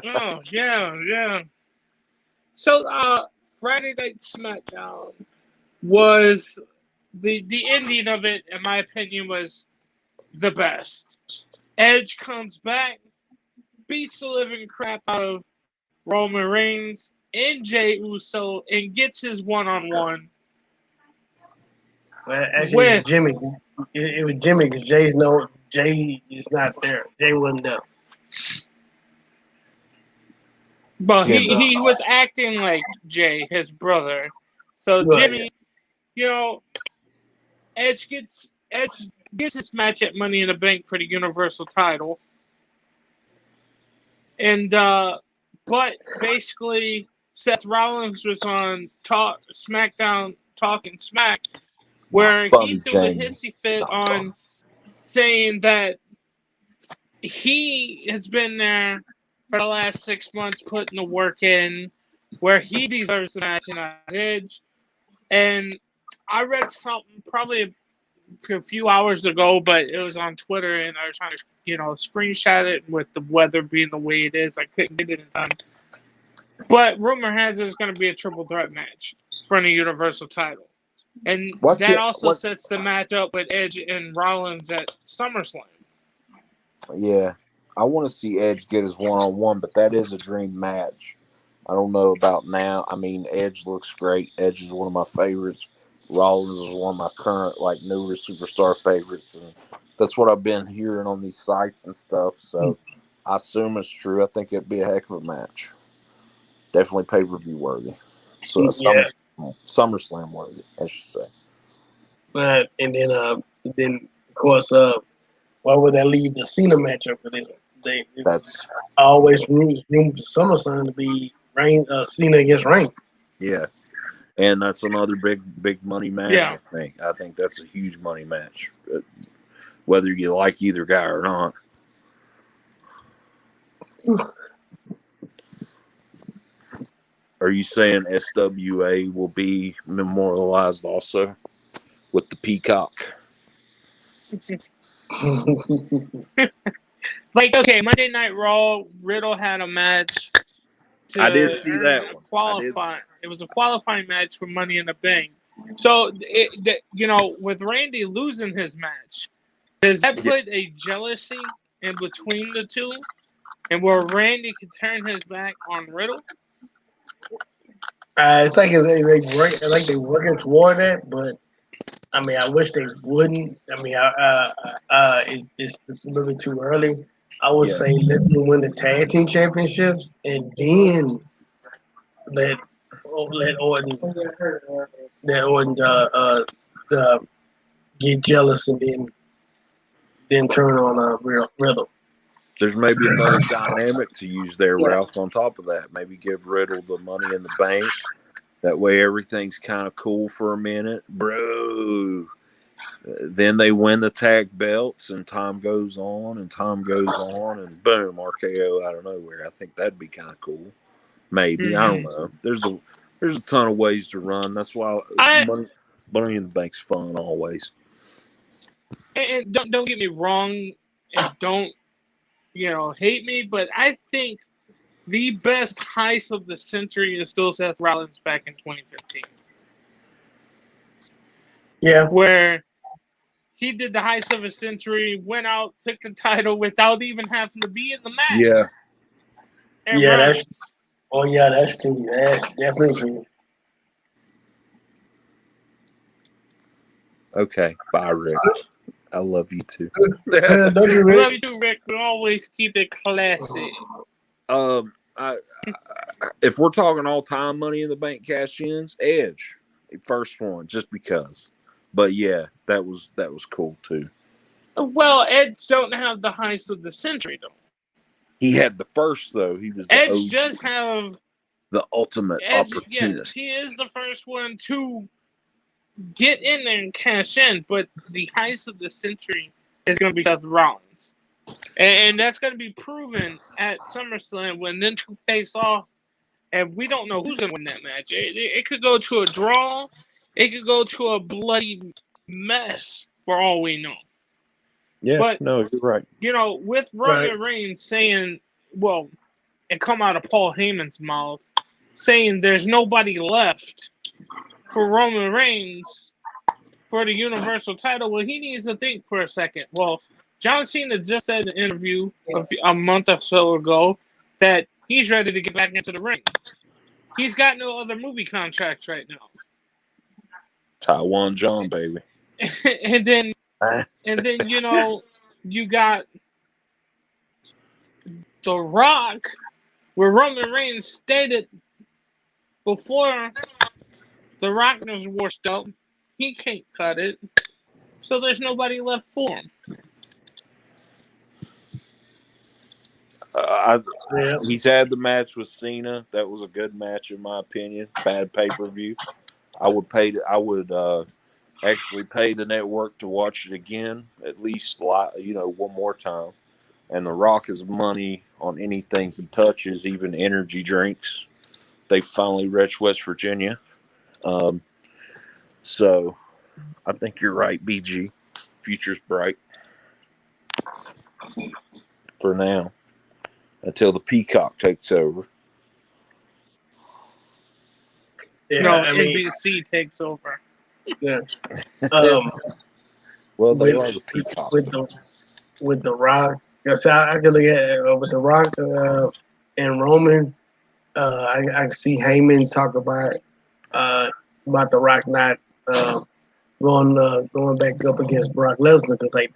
Oh yeah. So Friday Night SmackDown was the ending of it, in my opinion, was the best. Edge comes back, beats the living crap out of Roman Reigns and Jey Uso, and gets his one-on-one. Well, actually, it was with, Jimmy. It was Jimmy because Jay is not there. Jay wasn't there. but Jim, he was acting like Jay, his brother. So Right. Jimmy, you know, Edge gets his match at Money in the Bank for the Universal title, and but basically Seth Rollins was on SmackDown Talking Smack, where he funny threw a Jamie. hissy fit on saying that he has been there for the last 6 months putting the work in, where he deserves the match and not Edge. And I read something probably a few hours ago, but it was on Twitter, and I was trying to, screenshot it with the weather being the way it is. I couldn't get it in time. But rumor has it it's going to be a triple threat match for the Universal title. And that also sets the match up with Edge and Rollins at SummerSlam. Yeah, I want to see Edge get his one-on-one, but that is a dream match. I don't know about now. I mean, Edge looks great. Edge is one of my favorites. Rollins is one of my current, newer superstar favorites, and that's what I've been hearing on these sites and stuff. So I assume it's true. I think it'd be a heck of a match. Definitely pay-per-view worthy. So SummerSlam worthy, I should say. But and then of course why would that leave the Cena matchup? Because That's always room for SummerSlam to be Cena against Reigns. Yeah, and that's another big money match. Yeah. I think that's a huge money match, whether you like either guy or not. Are you saying SWA will be memorialized also with the peacock? Okay, Monday Night Raw, Riddle had a match. I did see that one. It was a qualifying match for Money in the Bank. So, with Randy losing his match, does that put a jealousy in between the two, and where Randy could turn his back on Riddle? It's like they're working toward that, but I mean, I wish they wouldn't. I mean, it's a little bit too early. I would say let them win the tag team championships, and then let Orton get jealous, and then turn on Riddle. There's maybe another dynamic to use there, Ralph, on top of that. Maybe give Riddle the Money in the Bank. That way everything's kind of cool for a minute. Bro. Then they win the tag belts, and time goes on, and boom, RKO out of nowhere. I think that'd be kind of cool. Maybe. I don't know. There's a ton of ways to run. That's why Money in the Bank's fun always. And don't get me wrong, and don't hate me, but I think the best heist of the century is still Seth Rollins back in 2015. Yeah, where he did the heist of a century, went out, took the title without even having to be in the match. Yeah. That's true. That's definitely true. Okay, bye, Rick. I love you too. Love you, Rick. Love you too, Rick. We always keep it classy. If we're talking all-time Money in the Bank cash-ins, Edge, first one, just because. But yeah, that was cool too. Well, Edge don't have the heist of the century though. He had the first though. He was the Edge OG, does have the ultimate opportunist. Yes, he is the first one to get in there and cash in, but the heist of the century is going to be Seth Rollins. And that's going to be proven at SummerSlam when them two face off, and we don't know who's going to win that match. It could go to a draw. It could go to a bloody mess for all we know. Yeah, but, no, you're right. With Roman Reigns saying, well, it come out of Paul Heyman's mouth, saying there's nobody left for Roman Reigns for the Universal title. Well, he needs to think for a second. Well, John Cena just said in an interview a month or so ago that he's ready to get back into the ring. He's got no other movie contracts right now. Taiwan John, baby. and then you got The Rock, where Roman Reigns stated before The Rock was washed up, he can't cut it, so there's nobody left for him. He's had the match with Cena. That was a good match in my opinion. Bad pay-per-view. I would actually pay the network to watch it again, at least one more time. And The Rock is money on anything he touches, even energy drinks. They finally reached West Virginia. So I think you're right, BG. Future's bright for now until the Peacock takes over. Yeah, no, NBC takes over. Yeah. Well, they are the Peacock. With the Rock. Yes, I can look at with the Rock and Roman. I can see Heyman talk about the Rock not going back up against Brock Lesnar because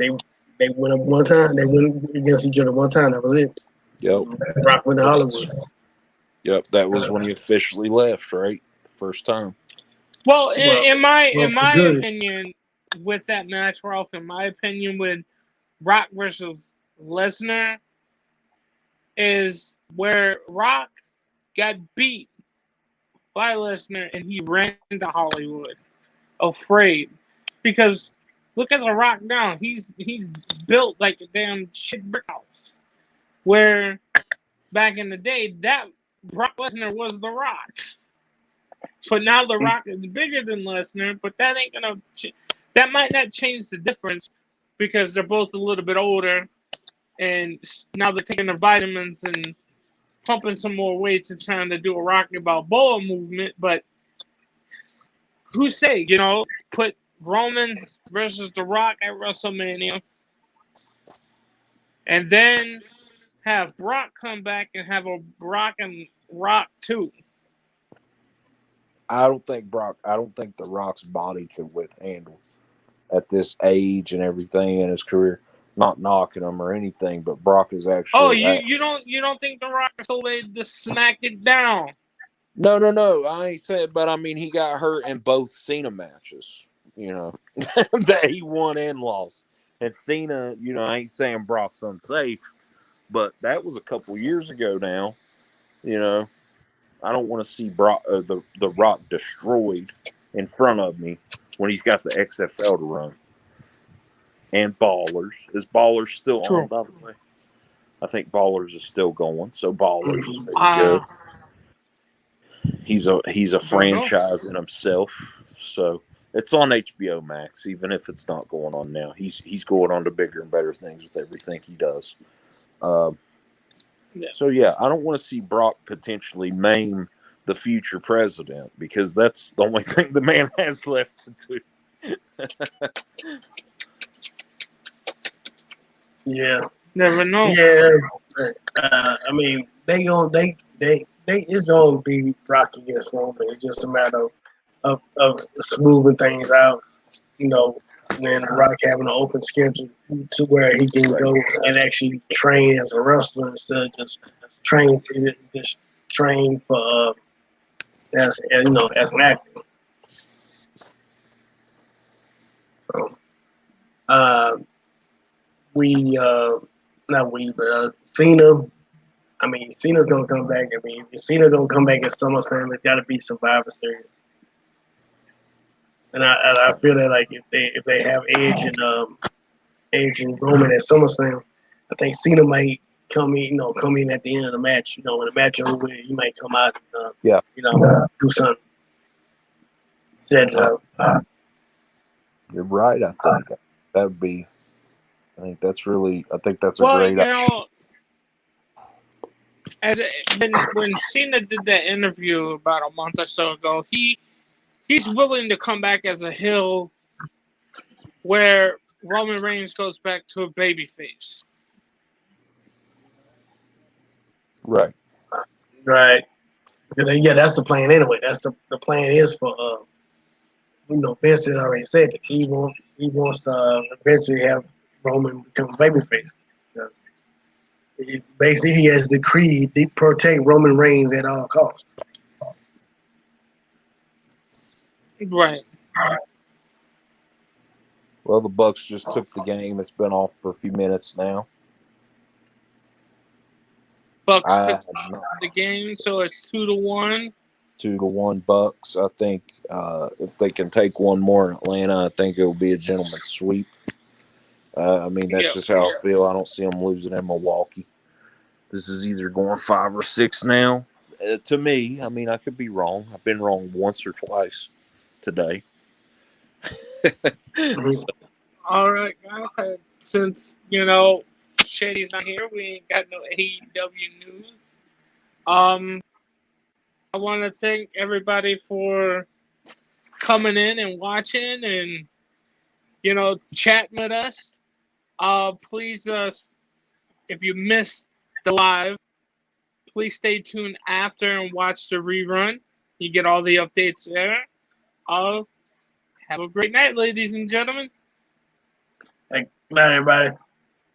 they went up one time. They went against each other one time. That was it. Yep. Brock went to Hollywood. Yep, that was when he officially left, right? The first time. Well, in my opinion, with that match, Ralph, in my opinion, with Rock versus Lesnar, is where Rock got beat by Lesnar and he ran to Hollywood, afraid. Because look at The Rock now; he's built like a damn shit brick house. Where back in the day, that Brock Lesnar was The Rock. But now The Rock is bigger than Lesnar, but that ain't gonna. That might not change the difference because they're both a little bit older, and now they're taking their vitamins and pumping some more weights and trying to do a Rocky Balboa movement. But who say put Roman versus The Rock at WrestleMania, and then have Brock come back and have a Brock and Rock 2. I don't think The Rock's body could handle at this age and everything in his career. Not knocking him or anything, but Brock is actually. Oh, you don't think The Rock is so laid to smack it down? No. I ain't saying, but I mean, he got hurt in both Cena matches. That he won and lost. And Cena, I ain't saying Brock's unsafe, but that was a couple years ago now. I don't want to see the Rock destroyed in front of me when he's got the XFL to run. And Ballers. Is Ballers still on, by the way? I think Ballers is still going, so Ballers is very good. He's a franchise in himself, so it's on HBO Max, even if it's not going on now. He's going on to bigger and better things with everything he does. So, I don't want to see Brock potentially maim the future president because that's the only thing the man has left to do. Yeah. Never know. Yeah. I mean, it's gonna be Brock against Roman. It's just a matter of smoothing things out. And Rock having an open schedule to where he can go and actually train as a wrestler instead of just train for as an actor. So, Cena. I mean, Cena's gonna come back. I mean, if Cena's gonna come back at SummerSlam, it's got to be Survivor Series. And I feel that like if they have Edge and Roman at SummerSlam, I think Cena might come in at the end of the match. When the match is over, he might come out and do something. Set it up. You're right. I think that would be. I think that's a great idea. When Cena did that interview about a month or so ago, he's willing to come back as a heel where Roman Reigns goes back to a babyface. Right. Right. Yeah, that's the plan anyway. That's the plan is for Vince had already said that he wants to eventually have Roman become a babyface. Basically, he has decreed to protect Roman Reigns at all costs. Right. Well, the Bucks just took the game. It's been off for a few minutes now. Bucks I took the game, so it's 2-1. 2-1 Bucks. I think if they can take one more in Atlanta, I think it will be a gentleman's sweep. I mean, that's just how I feel. I don't see them losing in Milwaukee. This is either going 5 or 6 now. To me, I mean, I could be wrong. I've been wrong once or twice today. So, All right, guys. Since Shady's not here, we ain't got no AEW news. I want to thank everybody for coming in and watching and chatting with us. Please, if you missed the live, please stay tuned after and watch the rerun. You get all the updates there. Have a great night, ladies and gentlemen. Good night, everybody.